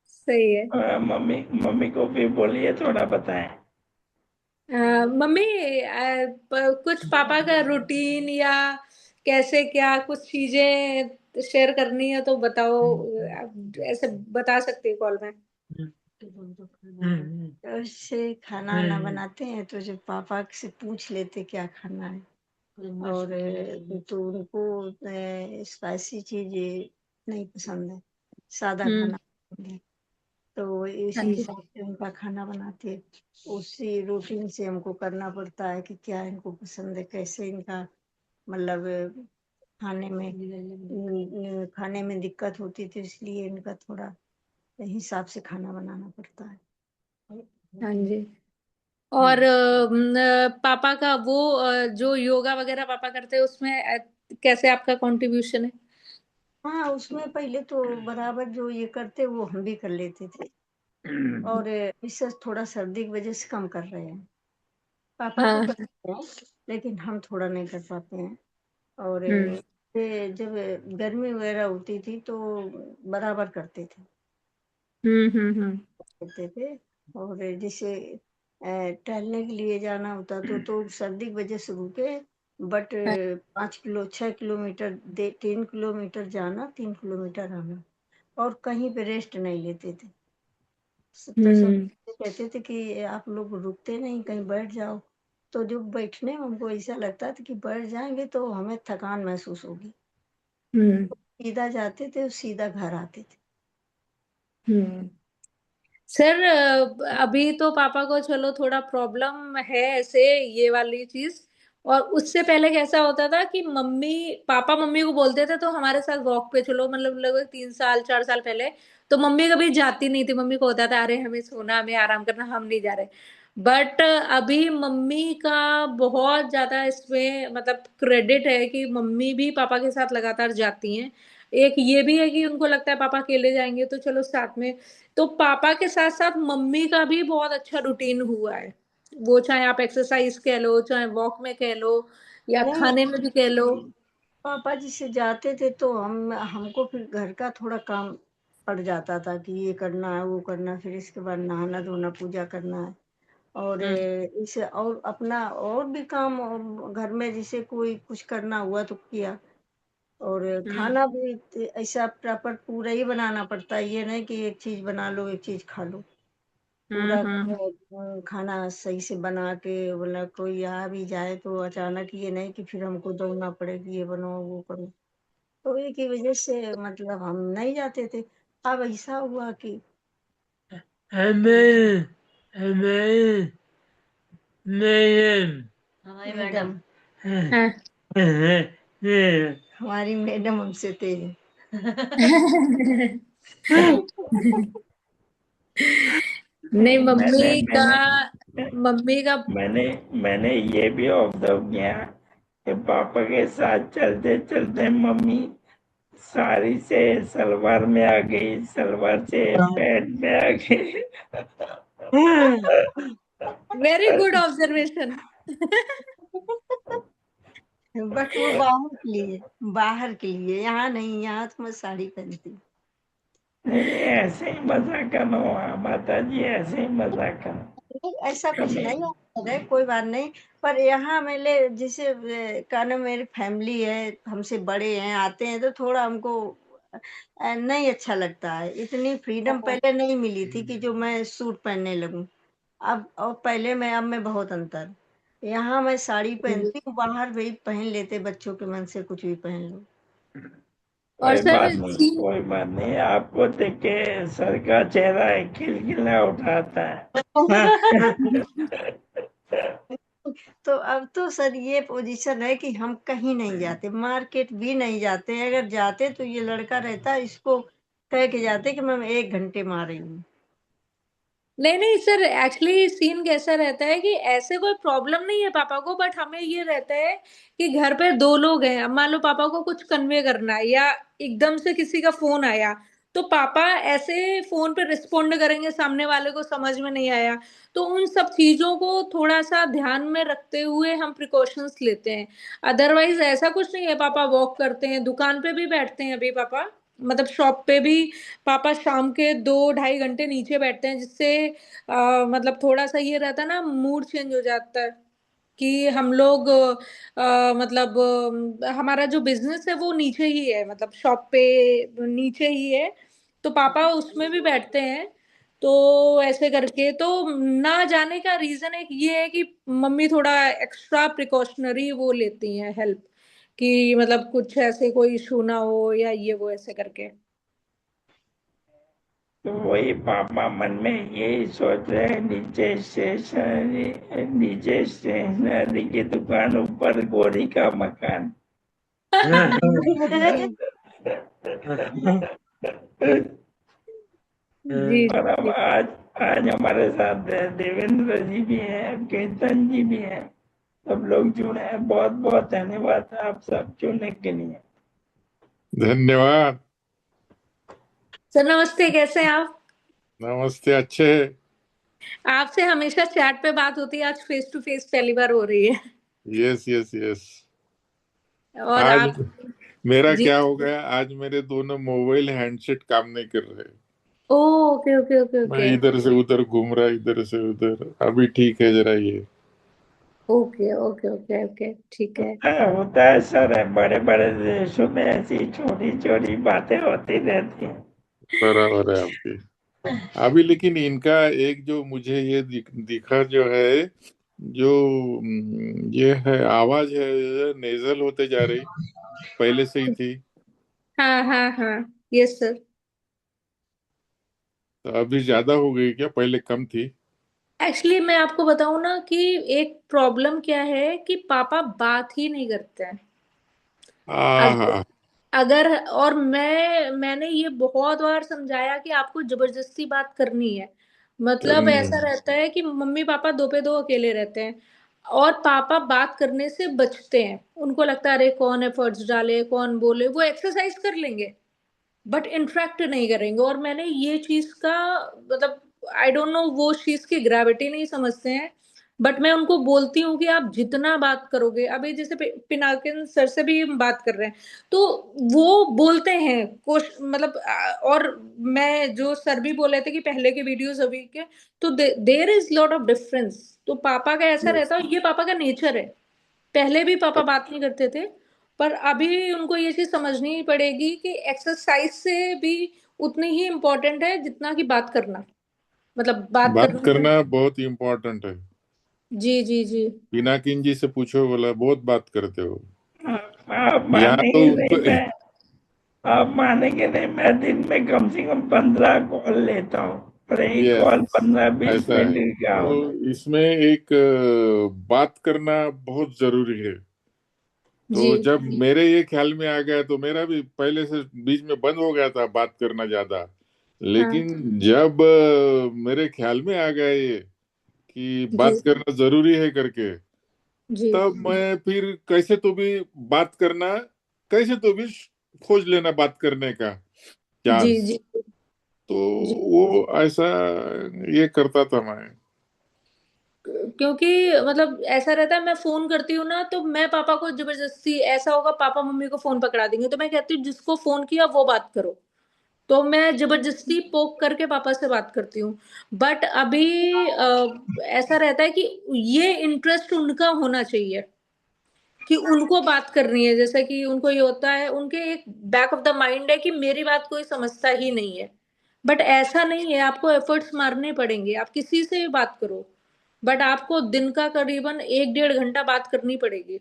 सही है। मम्मी मम्मी को भी बोलिए थोड़ा बताएं। मम्मी कुछ पापा का रूटीन या कैसे क्या कुछ चीजें शेयर करनी है तो बताओ। आप ऐसे बता सकते हैं कॉल में। ऐसे खाना वाना बनाते हैं तो जब पापा से पूछ लेते क्या खाना है, और तो उनको स्पाइसी चीज नहीं पसंद है, सादा खाना पसंद है। तो हाँ इसी जी। हिसाब से उनका खाना बनाते हैं। उसी रूटीन से हमको करना पड़ता है कि क्या इनको पसंद है, कैसे इनका मतलब खाने में दिक्कत होती थी, इसलिए इनका थोड़ा हिसाब से खाना बनाना पड़ता है। हाँ जी। और पापा का वो जो योगा वगैरह पापा करते हैं उसमें कैसे आपका कंट्रीब्यूशन है? हाँ, उसमें पहले तो बराबर जो ये करते वो हम भी कर लेते थे, और इससे थोड़ा सर्दी की वजह से कम कर रहे हैं। पापा तो हाँ। करते हैं लेकिन हम थोड़ा नहीं कर पाते हैं। और हम्म जब गर्मी वगैरह होती थी तो बराबर करते थे करते थे। और जैसे टहलने के लिए जाना होता तो सर्दी की वजह से रुके, बट 5 किलो 6 किलोमीटर 3 किलोमीटर जाना 3 किलोमीटर आना, और कहीं पे रेस्ट नहीं लेते थे। तो सब हम्म कहते थे कि आप लोग रुकते नहीं, कहीं बैठ जाओ। तो जो बैठने में हमको ऐसा लगता था कि बैठ जाएंगे तो हमें थकान महसूस होगी, हम्म सीधा जाते थे और सीधा घर आते थे। हम्म। सर अभी तो पापा को चलो थोड़ा प्रॉब्लम है ऐसे ये वाली चीज। और उससे पहले कैसा होता था कि मम्मी पापा मम्मी को बोलते थे तो हमारे साथ वॉक पे चलो, मतलब लगभग 3 साल 4 साल पहले। तो मम्मी कभी जाती नहीं थी, मम्मी को होता था अरे हमें सोना हमें आराम करना हम नहीं जा रहे। बट अभी मम्मी का बहुत ज्यादा इसमें मतलब क्रेडिट है कि मम्मी भी पापा के साथ लगातार जाती हैं। एक ये भी है कि उनको लगता है पापा अकेले जाएंगे तो चलो साथ में। तो पापा के साथ साथ मम्मी का भी बहुत अच्छा रूटीन हुआ है। वो चाहे आप एक्सरसाइज कह लो चाहे वॉक में कह लो या नहीं, खाने में भी कह लो। पापा जी से जाते थे तो हमको फिर घर का थोड़ा काम पड़ जाता था कि ये करना है वो करना है, फिर इसके बाद नहाना धोना पूजा करना है। और हम्म इसे और अपना और भी काम, और घर में जैसे कोई कुछ करना हुआ तो किया। और हम्म खाना भी ऐसा प्रॉपर पूरा ही बनाना पड़ता है, ये नहीं कि एक चीज बना लो एक चीज खा लो। पूरा हम्म। खाना सही से बना के, बोला कोई आ भी जाए तो अचानक ये नहीं कि फिर हमको दौड़ना पड़े कि ये बनाओ वो करो। तो एक ही वजह से मतलब हम नहीं जाते थे। अब ऐसा हुआ कि हमें हमें मैम हमारी मैडम हाँ। हमारी मैडम हमसे तेज है। नहीं मैंने मम्मी का मैंने मम्मी का मैंने मैंने ये भी ऑब्जर्व किया कि पापा के साथ चलते चलते मम्मी साड़ी से सलवार में आ गई, सलवार से पैंट में आ गई। Very good observation. बट वो बाहर के लिए, बाहर के लिए, यहाँ नहीं, यहाँ तो मैं साड़ी पहनती हूँ। नहीं, ऐसे ही मजाक कर रहा हूँ माता जी, ऐसे ही मजाक कर रहा हूँ। नहीं, ऐसा कुछ नहीं है, कोई बात नहीं। पर यहाँ मेरे जैसे क्या नाम, मेरी फैमिली है, हमसे बड़े हैं, आते हैं तो थोड़ा हमको नहीं अच्छा लगता है। इतनी फ्रीडम पहले नहीं मिली थी कि जो मैं सूट पहनने लगूं। अब और पहले में अब में बहुत अंतर। यहाँ मैं साड़ी पहनती हूँ, बाहर भी पहन लेते, बच्चों के मन से कुछ भी पहन लो। और कोई सर बात नहीं, कोई बात नहीं, आपको देख के सर का चेहरा खिलखिला उठाता है। तो अब तो सर ये पोजीशन है कि हम कहीं नहीं जाते, मार्केट भी नहीं जाते। अगर जाते तो ये लड़का रहता, इसको कह के जाते कि मैं 1 घंटे में आ रही हूँ। नहीं नहीं सर, एक्चुअली सीन कैसा रहता है कि ऐसे कोई प्रॉब्लम नहीं है पापा को, बट हमें ये रहता है कि घर पे दो लोग हैं। अब मान लो पापा को कुछ कन्वे करना है या एकदम से किसी का फोन आया, तो पापा ऐसे फोन पे रिस्पोंड करेंगे, सामने वाले को समझ में नहीं आया। तो उन सब चीजों को थोड़ा सा ध्यान में रखते हुए हम प्रिकॉशंस लेते हैं। अदरवाइज ऐसा कुछ नहीं है। पापा वॉक करते हैं, दुकान पे भी बैठते हैं अभी पापा, मतलब शॉप पे भी पापा शाम के 2 ढाई घंटे नीचे बैठते हैं, जिससे मतलब थोड़ा सा ये रहता है ना, मूड चेंज हो जाता है कि हम लोग मतलब हमारा जो बिजनेस है वो नीचे ही है, मतलब शॉप पे नीचे ही है, तो पापा उसमें भी बैठते हैं। तो ऐसे करके तो ना जाने का रीजन एक ये है कि मम्मी थोड़ा एक्स्ट्रा प्रिकॉशनरी वो लेती हैं हेल्प, कि मतलब कुछ ऐसे कोई इशू ना हो या ये वो ऐसे करके। तो वही पापा मन में यही सोच रहे हैं, नीचे स्टेशनरी की दुकान, ऊपर गोरी का मकान। जी। जी और अब जी। आज आज हमारे साथ देवेंद्र जी भी हैं, कीर्तन जी भी हैं, सब लोग जुड़े हैं। बहुत बहुत धन्यवाद आप सब जुड़ने के लिए। धन्यवाद। सर नमस्ते, कैसे हैं आप? नमस्ते, अच्छे। आपसे हमेशा चैट पे बात होती है, आज फेस टू फेस पहली बार हो रही है। Yes yes yes. और आज आप? मेरा जी। क्या हो गया, आज मेरे दोनों मोबाइल हैंडसेट काम नहीं कर रहे। ओ, ओके ओके ओके मैं ओके इधर से उधर घूम रहा, इधर से उधर। अभी ठीक है जरा ये। ओके ओके ओके ओके, ठीक है। होता है सर, बड़े बड़े देशों में ऐसी छोटी छोटी बातें होती रहती हैं। बराबर है आपकी। अभी लेकिन इनका एक जो मुझे ये दिखा जो है, जो ये है आवाज है, नेजल होते जा रही, पहले से ही थी। हाँ हाँ हाँ, यस सर। तो अभी ज्यादा हो गई क्या, पहले कम थी? एक्चुअली मैं आपको बताऊं ना कि एक प्रॉब्लम क्या है कि पापा बात ही नहीं करते हैं। अगर हाँ, अगर और मैंने ये बहुत बार समझाया कि आपको जबरदस्ती बात करनी है। मतलब करनी है। ऐसा रहता है कि मम्मी पापा दो पे दो अकेले रहते हैं, और पापा बात करने से बचते हैं। उनको लगता है अरे कौन एफर्ट्स डाले, कौन बोले, वो एक्सरसाइज कर लेंगे बट इंटरेक्ट नहीं करेंगे। और मैंने ये चीज का मतलब आई डोंट नो, वो चीज की ग्रेविटी नहीं समझते हैं। बट मैं उनको बोलती हूँ कि आप जितना बात करोगे, अभी जैसे पिनाकिन सर से भी हम बात कर रहे हैं, तो वो बोलते हैं कुछ मतलब और मैं जो सर भी बोले थे कि पहले के वीडियोस अभी के, तो there is lot of difference. तो पापा का ऐसा रहता है, ये पापा का नेचर है। पहले भी पापा बात नहीं करते थे, पर अभी उनको ये चीज समझनी पड़ेगी कि एक्सरसाइज से भी उतनी ही इम्पोर्टेंट है जितना कि बात करना, मतलब बात बात करने से। करना बहुत इम्पोर्टेंट है। जी जी जी। पिनाकिन जी से पूछो, बोला बहुत बात करते हो। आप यहाँ तो मानेंगे नहीं, उनको आप मानेंगे नहीं, मैं दिन में कम से कम 15 कॉल लेता हूँ, और एक यस, कॉल 15-20 ऐसा है। मिनट का तो होता इसमें एक बात करना बहुत जरूरी है। तो जी जब मेरे ये ख्याल में आ गया, तो मेरा भी पहले से बीच में बंद हो गया था बात करना ज्यादा। हाँ। लेकिन जब मेरे ख्याल में आ गया ये कि जी बात करना जरूरी है करके, जी तब मैं फिर कैसे तो भी बात करना, कैसे तो भी खोज लेना बात करने का जी चांस। जी तो जी। वो ऐसा ये करता था मैं। क्योंकि मतलब ऐसा रहता है, मैं फोन करती हूँ ना तो मैं पापा को जबरदस्ती, ऐसा होगा पापा मम्मी को फोन पकड़ा देंगे तो मैं कहती हूँ जिसको फोन किया वो बात करो, तो मैं जबरदस्ती पोक करके पापा से बात करती हूँ। बट अभी ऐसा रहता है कि ये इंटरेस्ट उनका होना चाहिए कि उनको बात करनी है, जैसे कि उनको ये होता है, उनके एक बैक ऑफ द माइंड है कि मेरी बात कोई समझता ही नहीं है। बट ऐसा नहीं है, आपको एफर्ट्स मारने पड़ेंगे, आप किसी से भी बात करो, बट आपको दिन का करीबन 1-1.5 घंटा बात करनी पड़ेगी।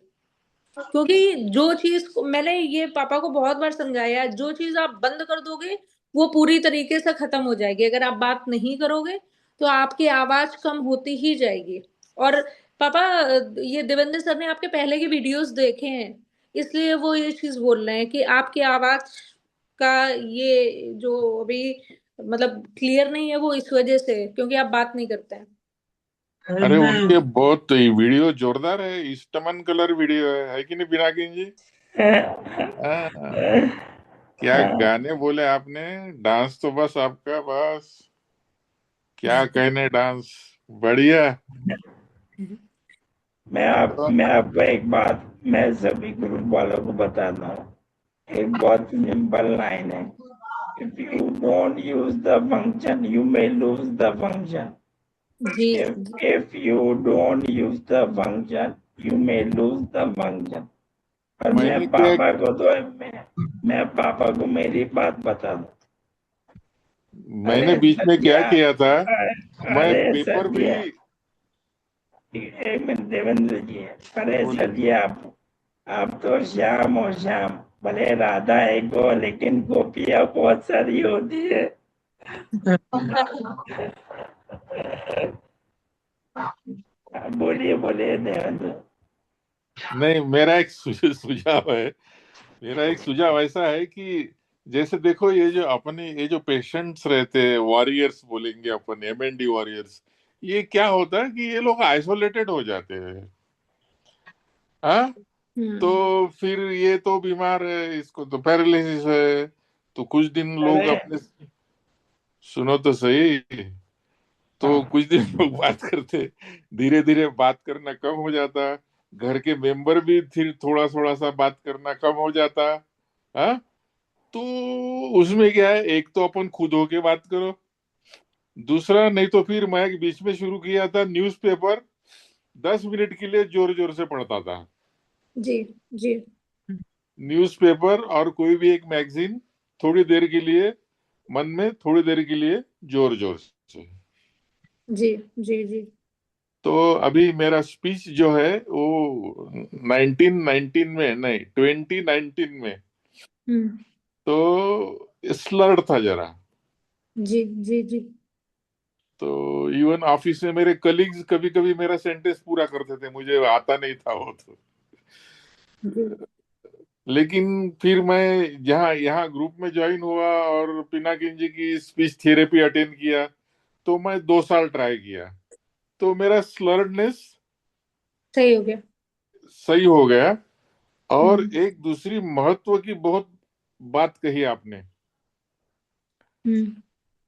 क्योंकि जो चीज मैंने ये पापा को बहुत बार समझाया है, जो चीज आप बंद कर दोगे वो पूरी तरीके से खत्म हो जाएगी। अगर आप बात नहीं करोगे तो आपकी आवाज कम होती ही जाएगी। और पापा, ये देवेंद्र सर ने आपके पहले के वीडियोस देखे हैं, इसलिए वो ये चीज बोल रहे हैं कि आपकी आवाज का ये जो अभी मतलब क्लियर नहीं है, वो इस वजह से क्योंकि आप बात नहीं करते हैं। अरे उनके Amen. बहुत वीडियो जोरदार है, ईस्टमन कलर वीडियो है कि नहीं पिनाकिन जी? हाँ, क्या गाने बोले आपने, डांस तो बस आपका, बस क्या कहने, डांस बढ़िया। तो मैं आपको एक बात, मैं सभी ग्रुप वालों को बताता हूँ। एक बहुत सिंपल लाइन है, if you don't use the function you may lose the function. जी if you don't use the function you may lose the function। और मैंने क्या, मैं पापा को मेरी बात बता दूं। मैंने अरे बीच में क्या सत्या, किया था, मैं अरे पेपर भी, सत्या, एक मिनट देवेंद्र जी। अरे बोलिए। सत्या, आप तो श्याम हो श्याम, भले राधा एक हो लेकिन गोपियां बहुत सारी होती है। बोलिए बोलिए देवेंद्र। नहीं, मेरा एक सुझाव है, मेरा एक सुझाव ऐसा है कि जैसे देखो, ये जो अपने ये जो पेशेंट्स रहते हैं, वॉरियर्स बोलेंगे अपन, एमएनडी वॉरियर्स, ये क्या होता है कि ये लोग आइसोलेटेड हो जाते हैं। हाँ, हम्म तो फिर ये तो बीमार है, इसको तो पैरालिसिस है, तो कुछ दिन लोग अरे अपने, सुनो तो सही, तो हाँ, कुछ दिन लोग बात करते, धीरे धीरे बात करना कम हो जाता, घर के मेंबर भी फिर थोड़ा थोड़ा सा बात करना कम हो जाता। हाँ, तो उसमें क्या है, एक तो अपन खुद होके बात करो, दूसरा नहीं तो फिर मैं बीच में शुरू किया था न्यूज़पेपर, 10 मिनट के लिए जोर जोर से पढ़ता था, जी जी न्यूज़पेपर और कोई भी एक मैगजीन, थोड़ी देर के लिए, मन में थोड़ी देर के लिए, जोर जोर से। जी जी जी तो अभी मेरा स्पीच जो है वो 1919 में नहीं, 2019 में, हम्म तो स्लर्ड था जरा। जी जी जी तो इवन ऑफिस में मेरे कलीग्स कभी कभी मेरा सेंटेंस पूरा करते थे, मुझे आता नहीं था वो तो। जी लेकिन फिर मैं जहाँ यहाँ ग्रुप में ज्वाइन हुआ और पिनाकिन जी की स्पीच थेरेपी अटेंड किया, तो मैं 2 साल ट्राई किया, तो मेरा स्लर्डनेस सही हो गया। सही हो गया। और हम्म एक दूसरी महत्व की बहुत बात कही आपने, हम्म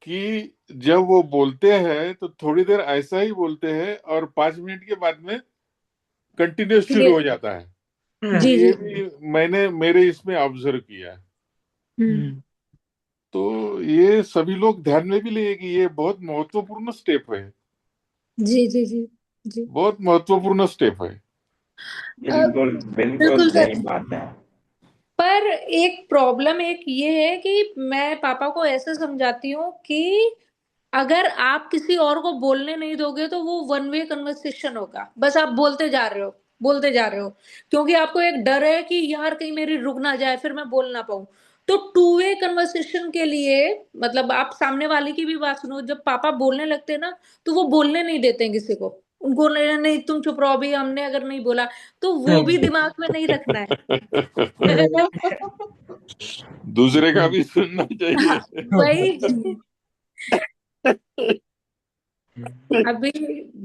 कि जब वो बोलते हैं तो थोड़ी देर ऐसा ही बोलते हैं और 5 मिनट के बाद में कंटिन्यूस शुरू क्लियर। हो जाता है। जी ये जी भी मैंने मेरे इसमें ऑब्जर्व किया। हम्म तो ये सभी लोग ध्यान में भी लिए कि ये बहुत महत्वपूर्ण स्टेप है, जी जी जी जी बहुत महत्वपूर्ण स्टेप है। बिल्कुल बिल्कुल बिल्कुल सही सर। बात है। पर एक प्रॉब्लम एक ये है कि मैं पापा को ऐसे समझाती हूँ कि अगर आप किसी और को बोलने नहीं दोगे तो वो वन वे कन्वर्सेशन होगा, बस आप बोलते जा रहे हो, बोलते जा रहे हो, क्योंकि आपको एक डर है कि यार कहीं मेरी रुक ना जाए फिर मैं बोल ना पाऊं। तो टू वे कन्वर्सेशन के लिए मतलब आप सामने वाले की भी बात सुनो, जब पापा बोलने लगते हैं ना तो वो बोलने नहीं देते हैं किसी को, उनको नहीं, नहीं तुम चुप रहो, अभी हमने अगर नहीं बोला, तो वो भी दिमाग में नहीं रखना है। दूसरे का भी सुनना हाँ, चाहिए। वही अभी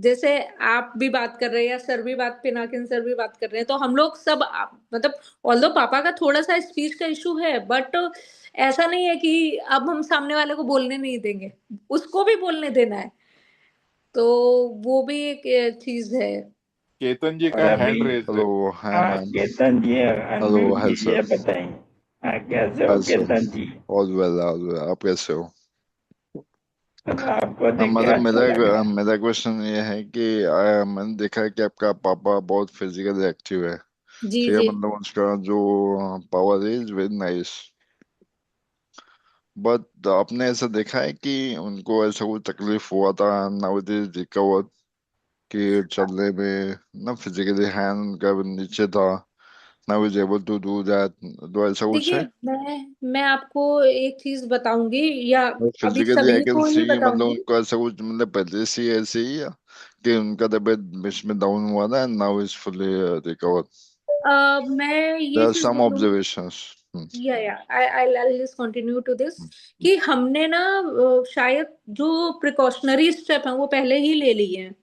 जैसे आप भी बात कर रहे हैं या सर भी बात, पिनाकिन सर भी बात कर रहे हैं, तो हम लोग सब मतलब ऑल्दो पापा का थोड़ा सा स्पीच का इशू है, बट ऐसा नहीं है कि अब हम सामने वाले को बोलने नहीं देंगे, उसको भी बोलने देना है। तो वो भी एक चीज है। केतन जी और का अभी हैंड रेज है। हेलो, हाय हाँ ma'am. Ketan ji hello, unmute hi कीजिए, सर। बताएं। हाँ कैसे हो hi sir. Ketan ji? All well, all well. आप कैसे हो? आपको हाँ, देख के मतलब अच्छा लगा। मेरा क्वेश्चन ये है कि मैंने देखा है कि आपका पापा बहुत फिजिकली एक्टिव है। जी ठीक है, जी। मतलब उसका जो power is very nice. But आपने ऐसा देखा है कि उनको ऐसा कोई तकलीफ हुआ था? नाउ इट इज रिकवर, कि चलने में ना फिजिकली हैंड उनका नीचे था, now is able to do that, तो ऐसा कुछ देखिए, है? मैं आपको एक चीज बताऊंगी, या अभी फिजिकली आई सभी कैन को सी, ही मतलब बताऊंगी। उनको ऐसा कुछ, मतलब पहले से ही ऐसे ही है कि उनका तबीयत बीच में डाउन हुआ था and now is fully recovered? मैं देयर ये आर चीज सम बोलूंगी, ऑब्जर्वेशंस। या I just continue to this, कि हमने ना शायद जो प्रिकॉशनरी स्टेप है वो पहले ही ले लिए हैं।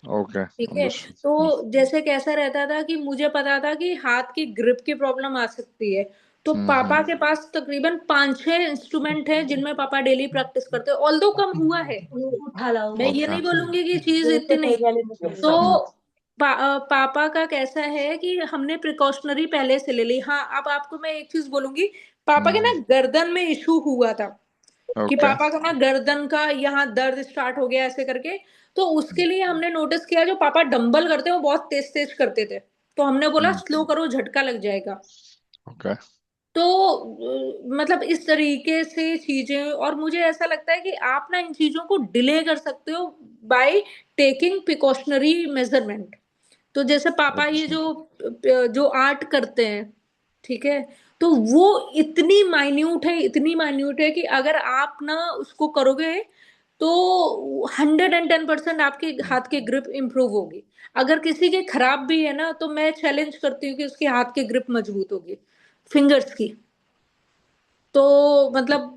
ओके, ठीक है। तो अंडरस्टूड। जैसे कैसा रहता था कि मुझे पता था कि हाथ की ग्रिप की प्रॉब्लम आ सकती है, तो पापा के पास तकरीबन 5-6 इंस्ट्रूमेंट है जिनमें पापा डेली प्रैक्टिस करते हैं, ऑल्दो कम हुआ है। उठा लाओ। मैं ये ओके। नहीं बोलूंगी कि चीज इतनी नहीं। तो पापा का कैसा है कि हमने प्रिकॉशनरी पहले से ले ली। हाँ, अब आपको मैं एक चीज बोलूंगी, पापा के ना गर्दन में इशू हुआ था, कि ओके। पापा का ना गर्दन का यहाँ दर्द स्टार्ट हो गया ऐसे करके। तो उसके लिए हमने नोटिस किया, जो पापा डंबल करते हैं वो बहुत तेज तेज करते थे, तो हमने बोला स्लो करो, झटका लग जाएगा। ओके। तो मतलब इस तरीके से चीजें, और मुझे ऐसा लगता है कि आप ना इन चीजों को डिले कर सकते हो बाय टेकिंग प्रिकॉशनरी मेजरमेंट। तो जैसे पापा ये अच्छा। जो जो आर्ट करते हैं, ठीक है, तो वो इतनी माइन्यूट है, इतनी माइन्यूट है कि अगर आप ना उसको करोगे तो 110% आपके हाथ की ग्रिप इंप्रूव होगी। अगर किसी के खराब भी है ना, तो मैं चैलेंज करती हूँ कि उसके हाथ की ग्रिप मजबूत होगी, फिंगर्स की। तो मतलब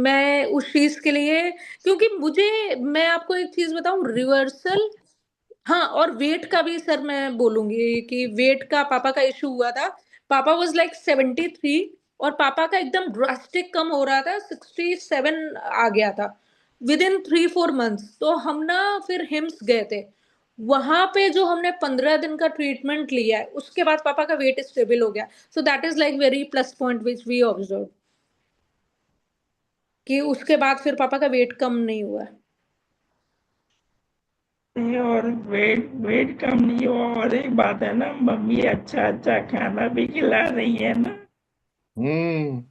मैं उस चीज के लिए, क्योंकि मुझे, मैं आपको एक चीज बताऊं, रिवर्सल। हाँ, और वेट का भी सर मैं बोलूंगी कि वेट का पापा का इशू हुआ था। पापा वाज लाइक 73, और पापा का एकदम ड्रास्टिक कम हो रहा था, 67 आ गया था विद इन 3-4 मंथ्स। तो हम ना फिर हिम्स गए थे, वहां पे जो हमने 15 दिन का ट्रीटमेंट लिया है, उसके बाद पापा का वेट स्टेबल हो गया। So that is like very plus point which we observe, कि उसके बाद फिर पापा का वेट कम नहीं हुआ। नहीं, और वेट वेट कम नहीं हुआ, और एक बात है ना, मम्मी अच्छा अच्छा खाना भी खिला रही है ना। हम्म।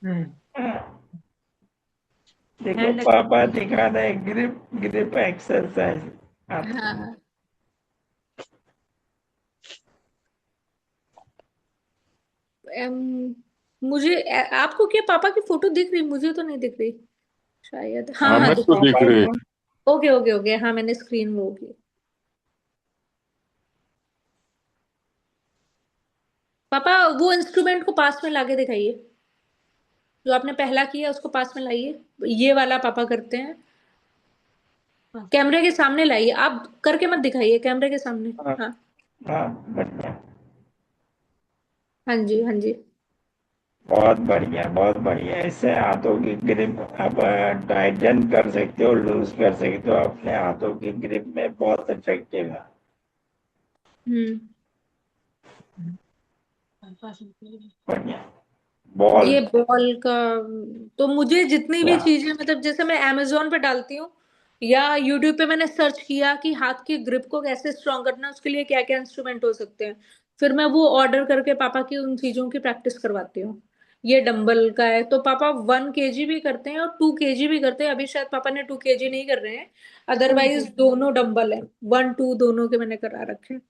हाँ, देखो पापा दिखा रहे ग्रिप ग्रिप एक्सरसाइज आपको। हाँ मुझे आपको क्या पापा की फोटो दिख रही? मुझे तो नहीं दिख रही शायद। हाँ हाँ, हमें दिख तो रही। दिख पापा रही। को ओके ओके ओके, हाँ मैंने स्क्रीन वो की। पापा वो इंस्ट्रूमेंट को पास में लाके दिखाइए, जो आपने पहला किया उसको पास में लाइए। ये वाला पापा करते हैं, कैमरे के सामने लाइए, आप करके मत दिखाइए, कैमरे के सामने। हाँ हाँ हाँ, बढ़िया, हाँ जी, हाँ जी। बहुत बढ़िया बहुत बढ़िया। इससे हाथों की ग्रिप आप टाइटन कर सकते हो, लूज कर सकते हो, अपने हाथों की ग्रिप में बहुत इफेक्टिव है। हम्म। बढ़िया। बॉल। ये बॉल का, तो मुझे जितनी भी क्या? चीजें, मतलब जैसे मैं अमेजोन पे डालती हूँ या यूट्यूब पे मैंने सर्च किया कि हाथ की ग्रिप को कैसे स्ट्रॉन्ग करना है, उसके लिए क्या क्या इंस्ट्रूमेंट हो सकते हैं, फिर मैं वो ऑर्डर करके पापा की उन चीजों की प्रैक्टिस करवाती हूँ। ये डंबल का है, तो पापा 1 kg भी करते हैं और 2 kg भी करते हैं। अभी शायद पापा ने 2 kg नहीं कर रहे हैं, अदरवाइज दोनों डंबल है, 1-2 दोनों के मैंने करा रखे हैं।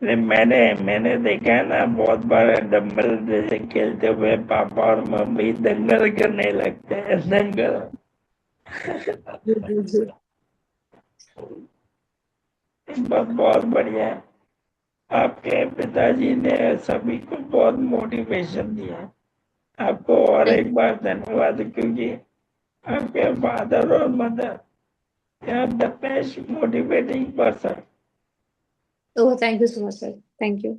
नहीं, मैंने मैंने देखा है ना, बहुत बार डंबल जैसे खेलते हुए पापा और मम्मी दंगल करने लगते हैं, दंगल। जी जी जी। बहुत बहुत बढ़िया है। आपके पिताजी ने सभी को बहुत मोटिवेशन दिया है। आपको और Thank एक बार धन्यवाद, क्योंकि आपके फादर और mother You are the best motivating person. Oh thank you so much sir, thank you.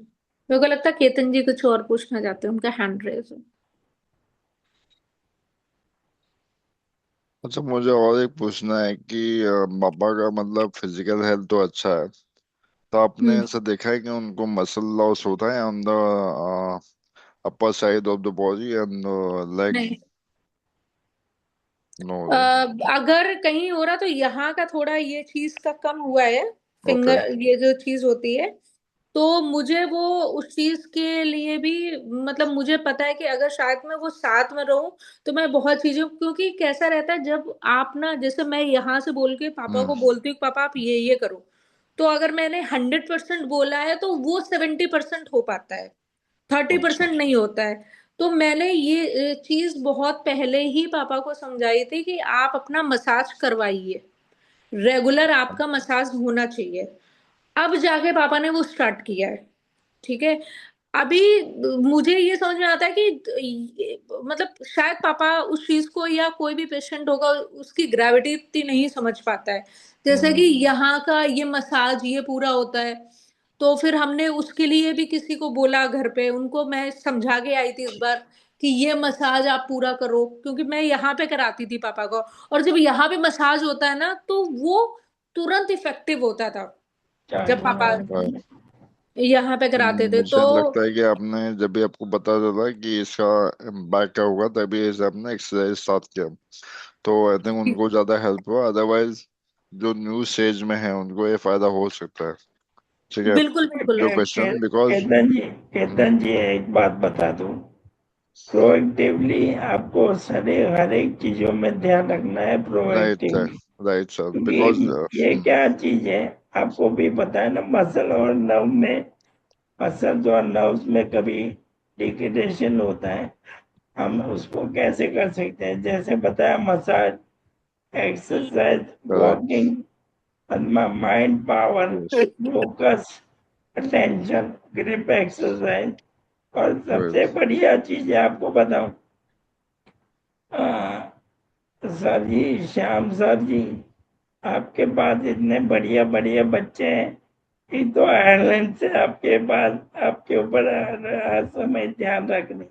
मेरे को लगता है केतन जी कुछ और पूछना चाहते हैं, उनका हैंड रेज है। अच्छा, मुझे और एक पूछना है कि पापा का मतलब फिजिकल हेल्थ तो अच्छा है, तो आपने हम्म। ऐसा देखा है कि उनको मसल लॉस होता है on the upper side of the body and leg? नहीं, नो। अगर कहीं हो रहा तो यहाँ का थोड़ा ये चीज का कम हुआ है, ओके। फिंगर ये जो चीज होती है। तो मुझे वो उस चीज के लिए भी मतलब मुझे पता है कि अगर शायद मैं वो साथ में रहूं तो मैं बहुत चीजों, क्योंकि कैसा रहता है जब आप ना, जैसे मैं यहाँ से बोल के पापा हम्म। को बोलती हूँ पापा आप ये करो, तो अगर मैंने 100% बोला है तो वो 70% हो पाता है, थर्टी अच्छा। परसेंट नहीं होता है। तो मैंने ये चीज बहुत पहले ही पापा को समझाई थी कि आप अपना मसाज करवाइए, रेगुलर आपका मसाज होना चाहिए। अब जाके पापा ने वो स्टार्ट किया है। ठीक है। अभी मुझे ये समझ में आता है कि मतलब शायद पापा उस चीज को, या कोई भी पेशेंट होगा उसकी ग्रेविटी इतनी नहीं समझ पाता है, जैसे कि हम्म। यहाँ का ये मसाज ये पूरा होता है। तो फिर हमने उसके लिए भी किसी को बोला, घर पे उनको मैं समझा के आई थी इस बार कि ये मसाज आप पूरा करो, क्योंकि मैं यहाँ पे कराती थी पापा को। और जब यहाँ पे मसाज होता है ना तो वो तुरंत इफेक्टिव होता था जब चार्जिंग पापा ऑन right। करना। यहाँ पे कराते थे तो। मुझे लगता है कि आपने जब भी आपको पता चला कि इसका बैक का होगा तभी इसे आपने एक्सरसाइज स्टार्ट किया, तो आई थिंक उनको ज्यादा हेल्प हुआ। अदरवाइज जो न्यू स्टेज में है उनको ये फायदा हो सकता है। ठीक है। बिल्कुल बिल्कुल। जो क्वेश्चन बिकॉज केतन जी एक बात बता दूं, प्रोएक्टिवली आपको सारे हर एक चीजों में ध्यान रखना है right, proactively. Right sir, because क्योंकि ये क्या चीज है, आपको भी पता है ना, मसल और नर्व में, मसल्स और नर्व्स में कभी डिग्रेडेशन होता है। हम उसको कैसे कर सकते हैं, जैसे बताया, massage, exercise, correct. Walking, mind power, focus, attention, grip exercise. और सबसे बढ़िया चीज है, आपको बताऊं, सर जी, श्याम सर जी, आपके पास इतने बढ़िया बढ़िया बच्चे हैं, ये तो आयरलैंड से आपके पास, आपके ऊपर हर समय ध्यान रखने,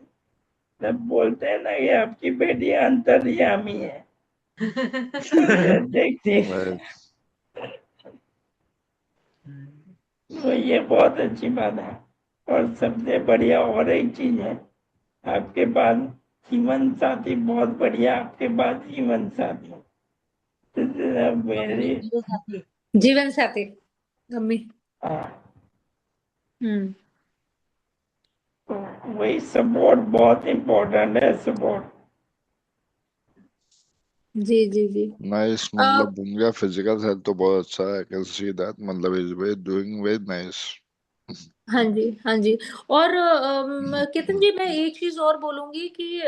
जब बोलते हैं ना कि आपकी बेटी अंतर्यामी है। देखती, तो ये बहुत अच्छी बात है। और सबसे बढ़िया और एक चीज है, आपके पास जीवन साथी, बहुत बढ़िया आपके पास जीवन साथी। वेरी, जीवन साथी मम्मी। हाँ, हम्म। तो वही सपोर्ट बहुत इम्पोर्टेंट है, सपोर्ट। जी जी जी। नाइस, आ, मतलब उनका फिजिकल हेल्थ तो बहुत अच्छा है, आई कैन सी दैट, मतलब is way doing very nice. हाँ जी हाँ जी। और केतन जी मैं एक चीज और बोलूंगी कि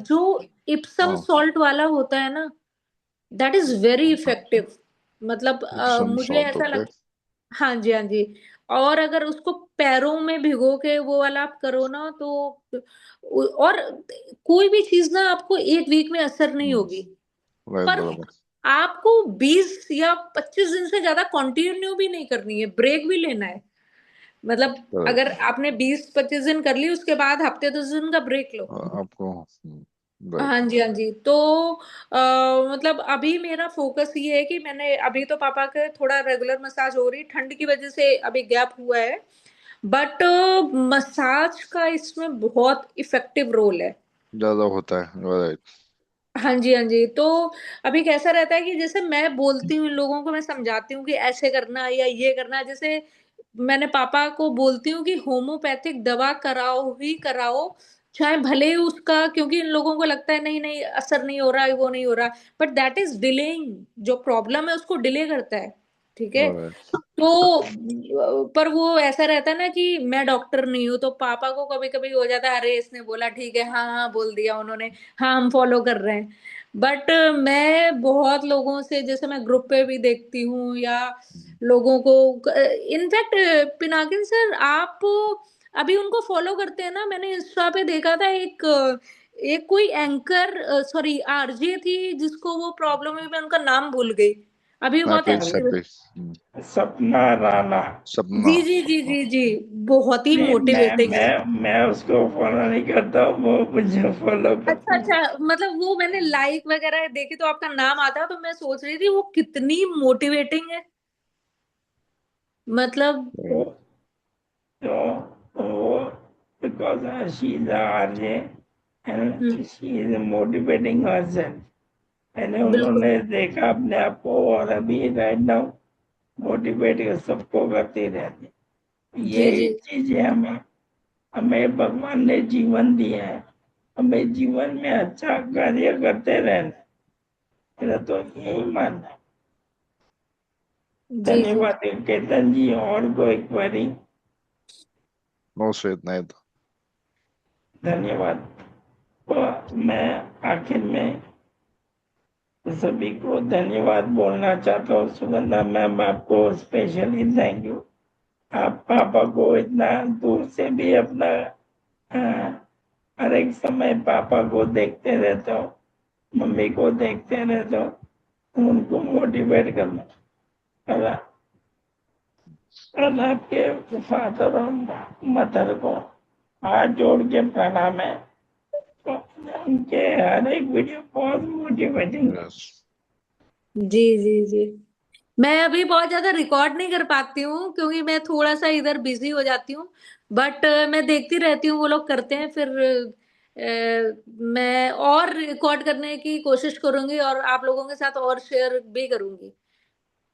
जो इप्सम हाँ। सॉल्ट वाला होता है ना, दैट इज वेरी इफेक्टिव। मतलब सम मुझे सॉल्ट, ऐसा ओके। लगता, हाँ जी हाँ जी। और अगर उसको पैरों में भिगो के वो वाला आप करो ना तो, और कोई भी चीज ना आपको एक वीक में असर नहीं होगी, राइट, पर बराबर। आपको 20 या 25 दिन से ज्यादा कंटिन्यू भी नहीं करनी है, ब्रेक भी लेना है। मतलब अगर करेक्ट। आपने 20-25 दिन कर ली उसके बाद हफ्ते 10 दिन का ब्रेक लो। आपको राइट। हाँ जी हाँ जी। तो मतलब अभी मेरा फोकस ये है कि मैंने अभी तो पापा के थोड़ा रेगुलर मसाज हो रही, ठंड की वजह से अभी गैप हुआ है, बट मसाज का इसमें बहुत इफेक्टिव रोल है। ज्यादा होता है, राइट। हाँ जी हाँ जी। तो अभी कैसा रहता है कि जैसे मैं बोलती हूँ इन लोगों को, मैं समझाती हूँ कि ऐसे करना है या ये करना है, जैसे मैंने पापा को बोलती हूँ कि होम्योपैथिक दवा कराओ ही कराओ, चाहे भले ही उसका, क्योंकि इन लोगों को लगता है नहीं नहीं असर नहीं हो रहा है, वो नहीं हो रहा, बट दैट इज डिलेइंग, जो प्रॉब्लम है उसको डिले करता है। ठीक है। राइट। तो पर वो ऐसा रहता है ना कि मैं डॉक्टर नहीं हूँ, तो पापा को कभी कभी हो जाता है, अरे इसने बोला ठीक है, हाँ हाँ बोल दिया उन्होंने, हाँ हम फॉलो कर रहे हैं। बट मैं बहुत लोगों से, जैसे मैं ग्रुप पे भी देखती हूँ या लोगों को, इनफैक्ट पिनाकिन सर आप अभी उनको फॉलो करते हैं ना, मैंने इंस्टा पे देखा था एक, एक कोई एंकर, सॉरी आरजे थी जिसको वो प्रॉब्लम है, मैं उनका नाम भूल गई, अभी हाँ बहुत पेज एक्टिव है। 26 सपना राणा। सपना। जी जी जी जी जी, बहुत ही नहीं, मोटिवेटिंग है। मैं उसको फॉलो नहीं करता हूँ, वो मुझे फॉलो अच्छा करती है। अच्छा, मतलब वो मैंने लाइक वगैरह देखी तो आपका नाम आता है, तो मैं सोच रही थी वो कितनी मोटिवेटिंग है, मतलब तो वो because she is a RJ and she is motivating herself. मैंने बिल्कुल। उन्होंने देखा अपने आप को, और अभी राइट नाउ मोटिवेट सबको करती रहती। जी ये जी चीजें हमें हमें भगवान ने जीवन दिया है, हमें जीवन में अच्छा कार्य करते रहना, मेरा तो यही मानना है। जी जी। धन्यवाद केतन जी। और कोई क्वेरी? नो से इतना ही था। धन्यवाद। तो मैं आखिर में सभी को धन्यवाद बोलना चाहता हूँ। सुगंधा मैम, आपको स्पेशली थैंक यू। आप पापा को इतना दूर से भी अपना हर एक समय पापा को देखते रहते हो, मम्मी को देखते रहते हो, उनको मोटिवेट करना। और आपके फादर और मदर को हाथ जोड़ के प्रणाम है। तो उनके हर एक वीडियो बहुत मोटिवेटिंग है। यस जी जी जी। मैं अभी बहुत ज्यादा रिकॉर्ड नहीं कर पाती हूँ क्योंकि मैं थोड़ा सा इधर बिजी हो जाती हूँ, बट मैं देखती रहती हूँ वो लोग करते हैं, फिर मैं और रिकॉर्ड करने की कोशिश करूंगी और आप लोगों के साथ और शेयर भी करूंगी।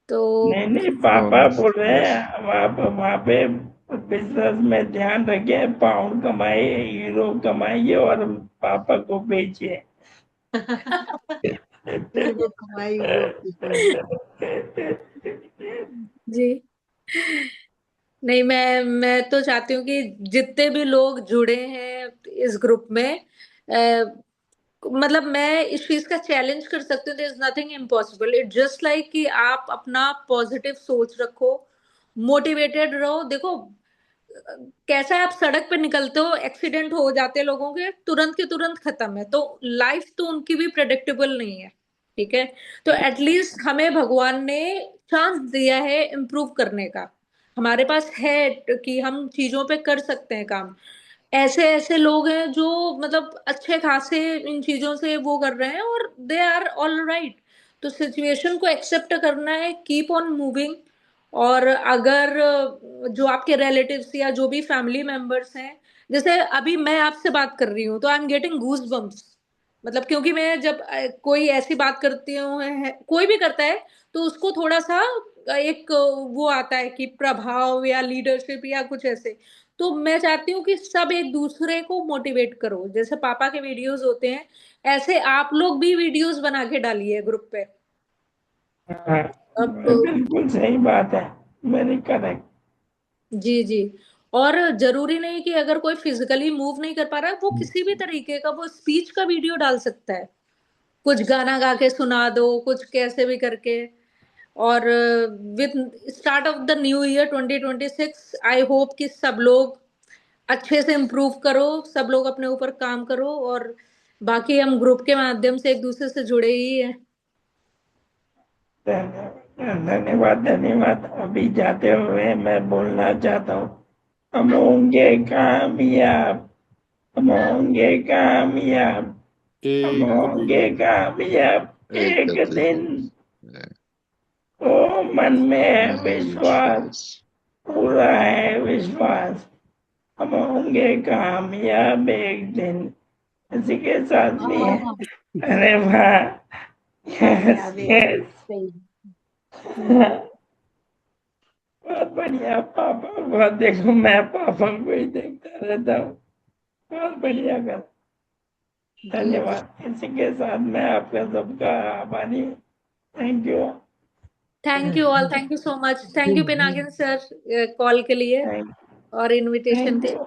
तो नहीं नहीं, पापा बोल रहे यस हैं आप वहाँ पे बिजनेस में ध्यान रखिए, पाउंड कमाइए, यूरो कमाइए और पापा को बेचिए। जो कमाई वो अपनी कमाई। जी, नहीं मैं तो चाहती हूँ कि जितने भी लोग जुड़े हैं इस ग्रुप में, मतलब मैं इस चीज का चैलेंज कर सकती हूँ, there is nothing impossible, it just like कि आप अपना पॉजिटिव सोच रखो, मोटिवेटेड रहो। देखो कैसा है, आप सड़क पे निकलते हो, एक्सीडेंट हो जाते हैं लोगों के, तुरंत के तुरंत खत्म है, तो लाइफ तो उनकी भी प्रेडिक्टेबल नहीं है, ठीक है? तो एटलीस्ट हमें भगवान ने चांस दिया है इम्प्रूव करने का, हमारे पास है कि हम चीजों पे कर सकते हैं काम। ऐसे ऐसे लोग हैं जो मतलब अच्छे खासे इन चीजों से वो कर रहे हैं और दे आर ऑल राइट। तो सिचुएशन को एक्सेप्ट करना है, कीप ऑन मूविंग। और अगर जो आपके रिलेटिव्स या जो भी फैमिली मेंबर्स हैं, जैसे अभी मैं आपसे बात कर रही हूँ तो I am getting goose bumps, मतलब क्योंकि मैं जब कोई ऐसी बात करती हूँ, कोई भी करता है, तो उसको थोड़ा सा एक वो आता है कि प्रभाव या लीडरशिप या कुछ ऐसे। तो मैं चाहती हूँ कि सब एक दूसरे को मोटिवेट करो, जैसे पापा के वीडियोस होते हैं, ऐसे आप लोग भी वीडियोस बना के डालिए ग्रुप पे। हाँ, अब बिल्कुल सही बात है, वेरी करेक्ट। जी जी। और जरूरी नहीं कि अगर कोई फिजिकली मूव नहीं कर पा रहा है, वो किसी भी तरीके का वो स्पीच का वीडियो डाल सकता है, कुछ गाना गा के सुना दो, कुछ कैसे भी करके। और with start of the new year 2026, I hope कि सब लोग अच्छे से इम्प्रूव करो, सब लोग अपने ऊपर काम करो, और बाकी हम ग्रुप के माध्यम से एक दूसरे से जुड़े ही हैं। धन्यवाद धन्यवाद। अभी जाते हुए मैं बोलना चाहता हूँ, हम होंगे कामयाब, हम होंगे कामयाब, हम एक होंगे कामयाब एक एक दिन। दिन ओ मन में है विश्वास, विश्वास पूरा है विश्वास, हम होंगे कामयाब एक दिन। इसी के साथ भी है। अरे वाह, यस कामयाबी यस। सही। बहुत बढ़िया पापा, बहुत देखो मैं पापा को ही देखता रहता हूँ। बहुत बढ़िया कर। जी धन्यवाद। इसी के साथ मैं आपका सबका आभारी हूँ। Thank you. Thank you all, thank you so much, thank you Pinakin sir call के लिए थैंक और इनविटेशन थैंक के। यू।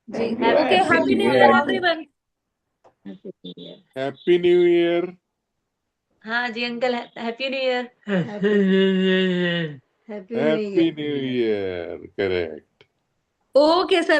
जी thank you. Okay, happy happy new new year year जी। एवरीवन। Happy new year. हाँ जी uncle, happy new year. Happy new happy year. New year, correct. Okay sir.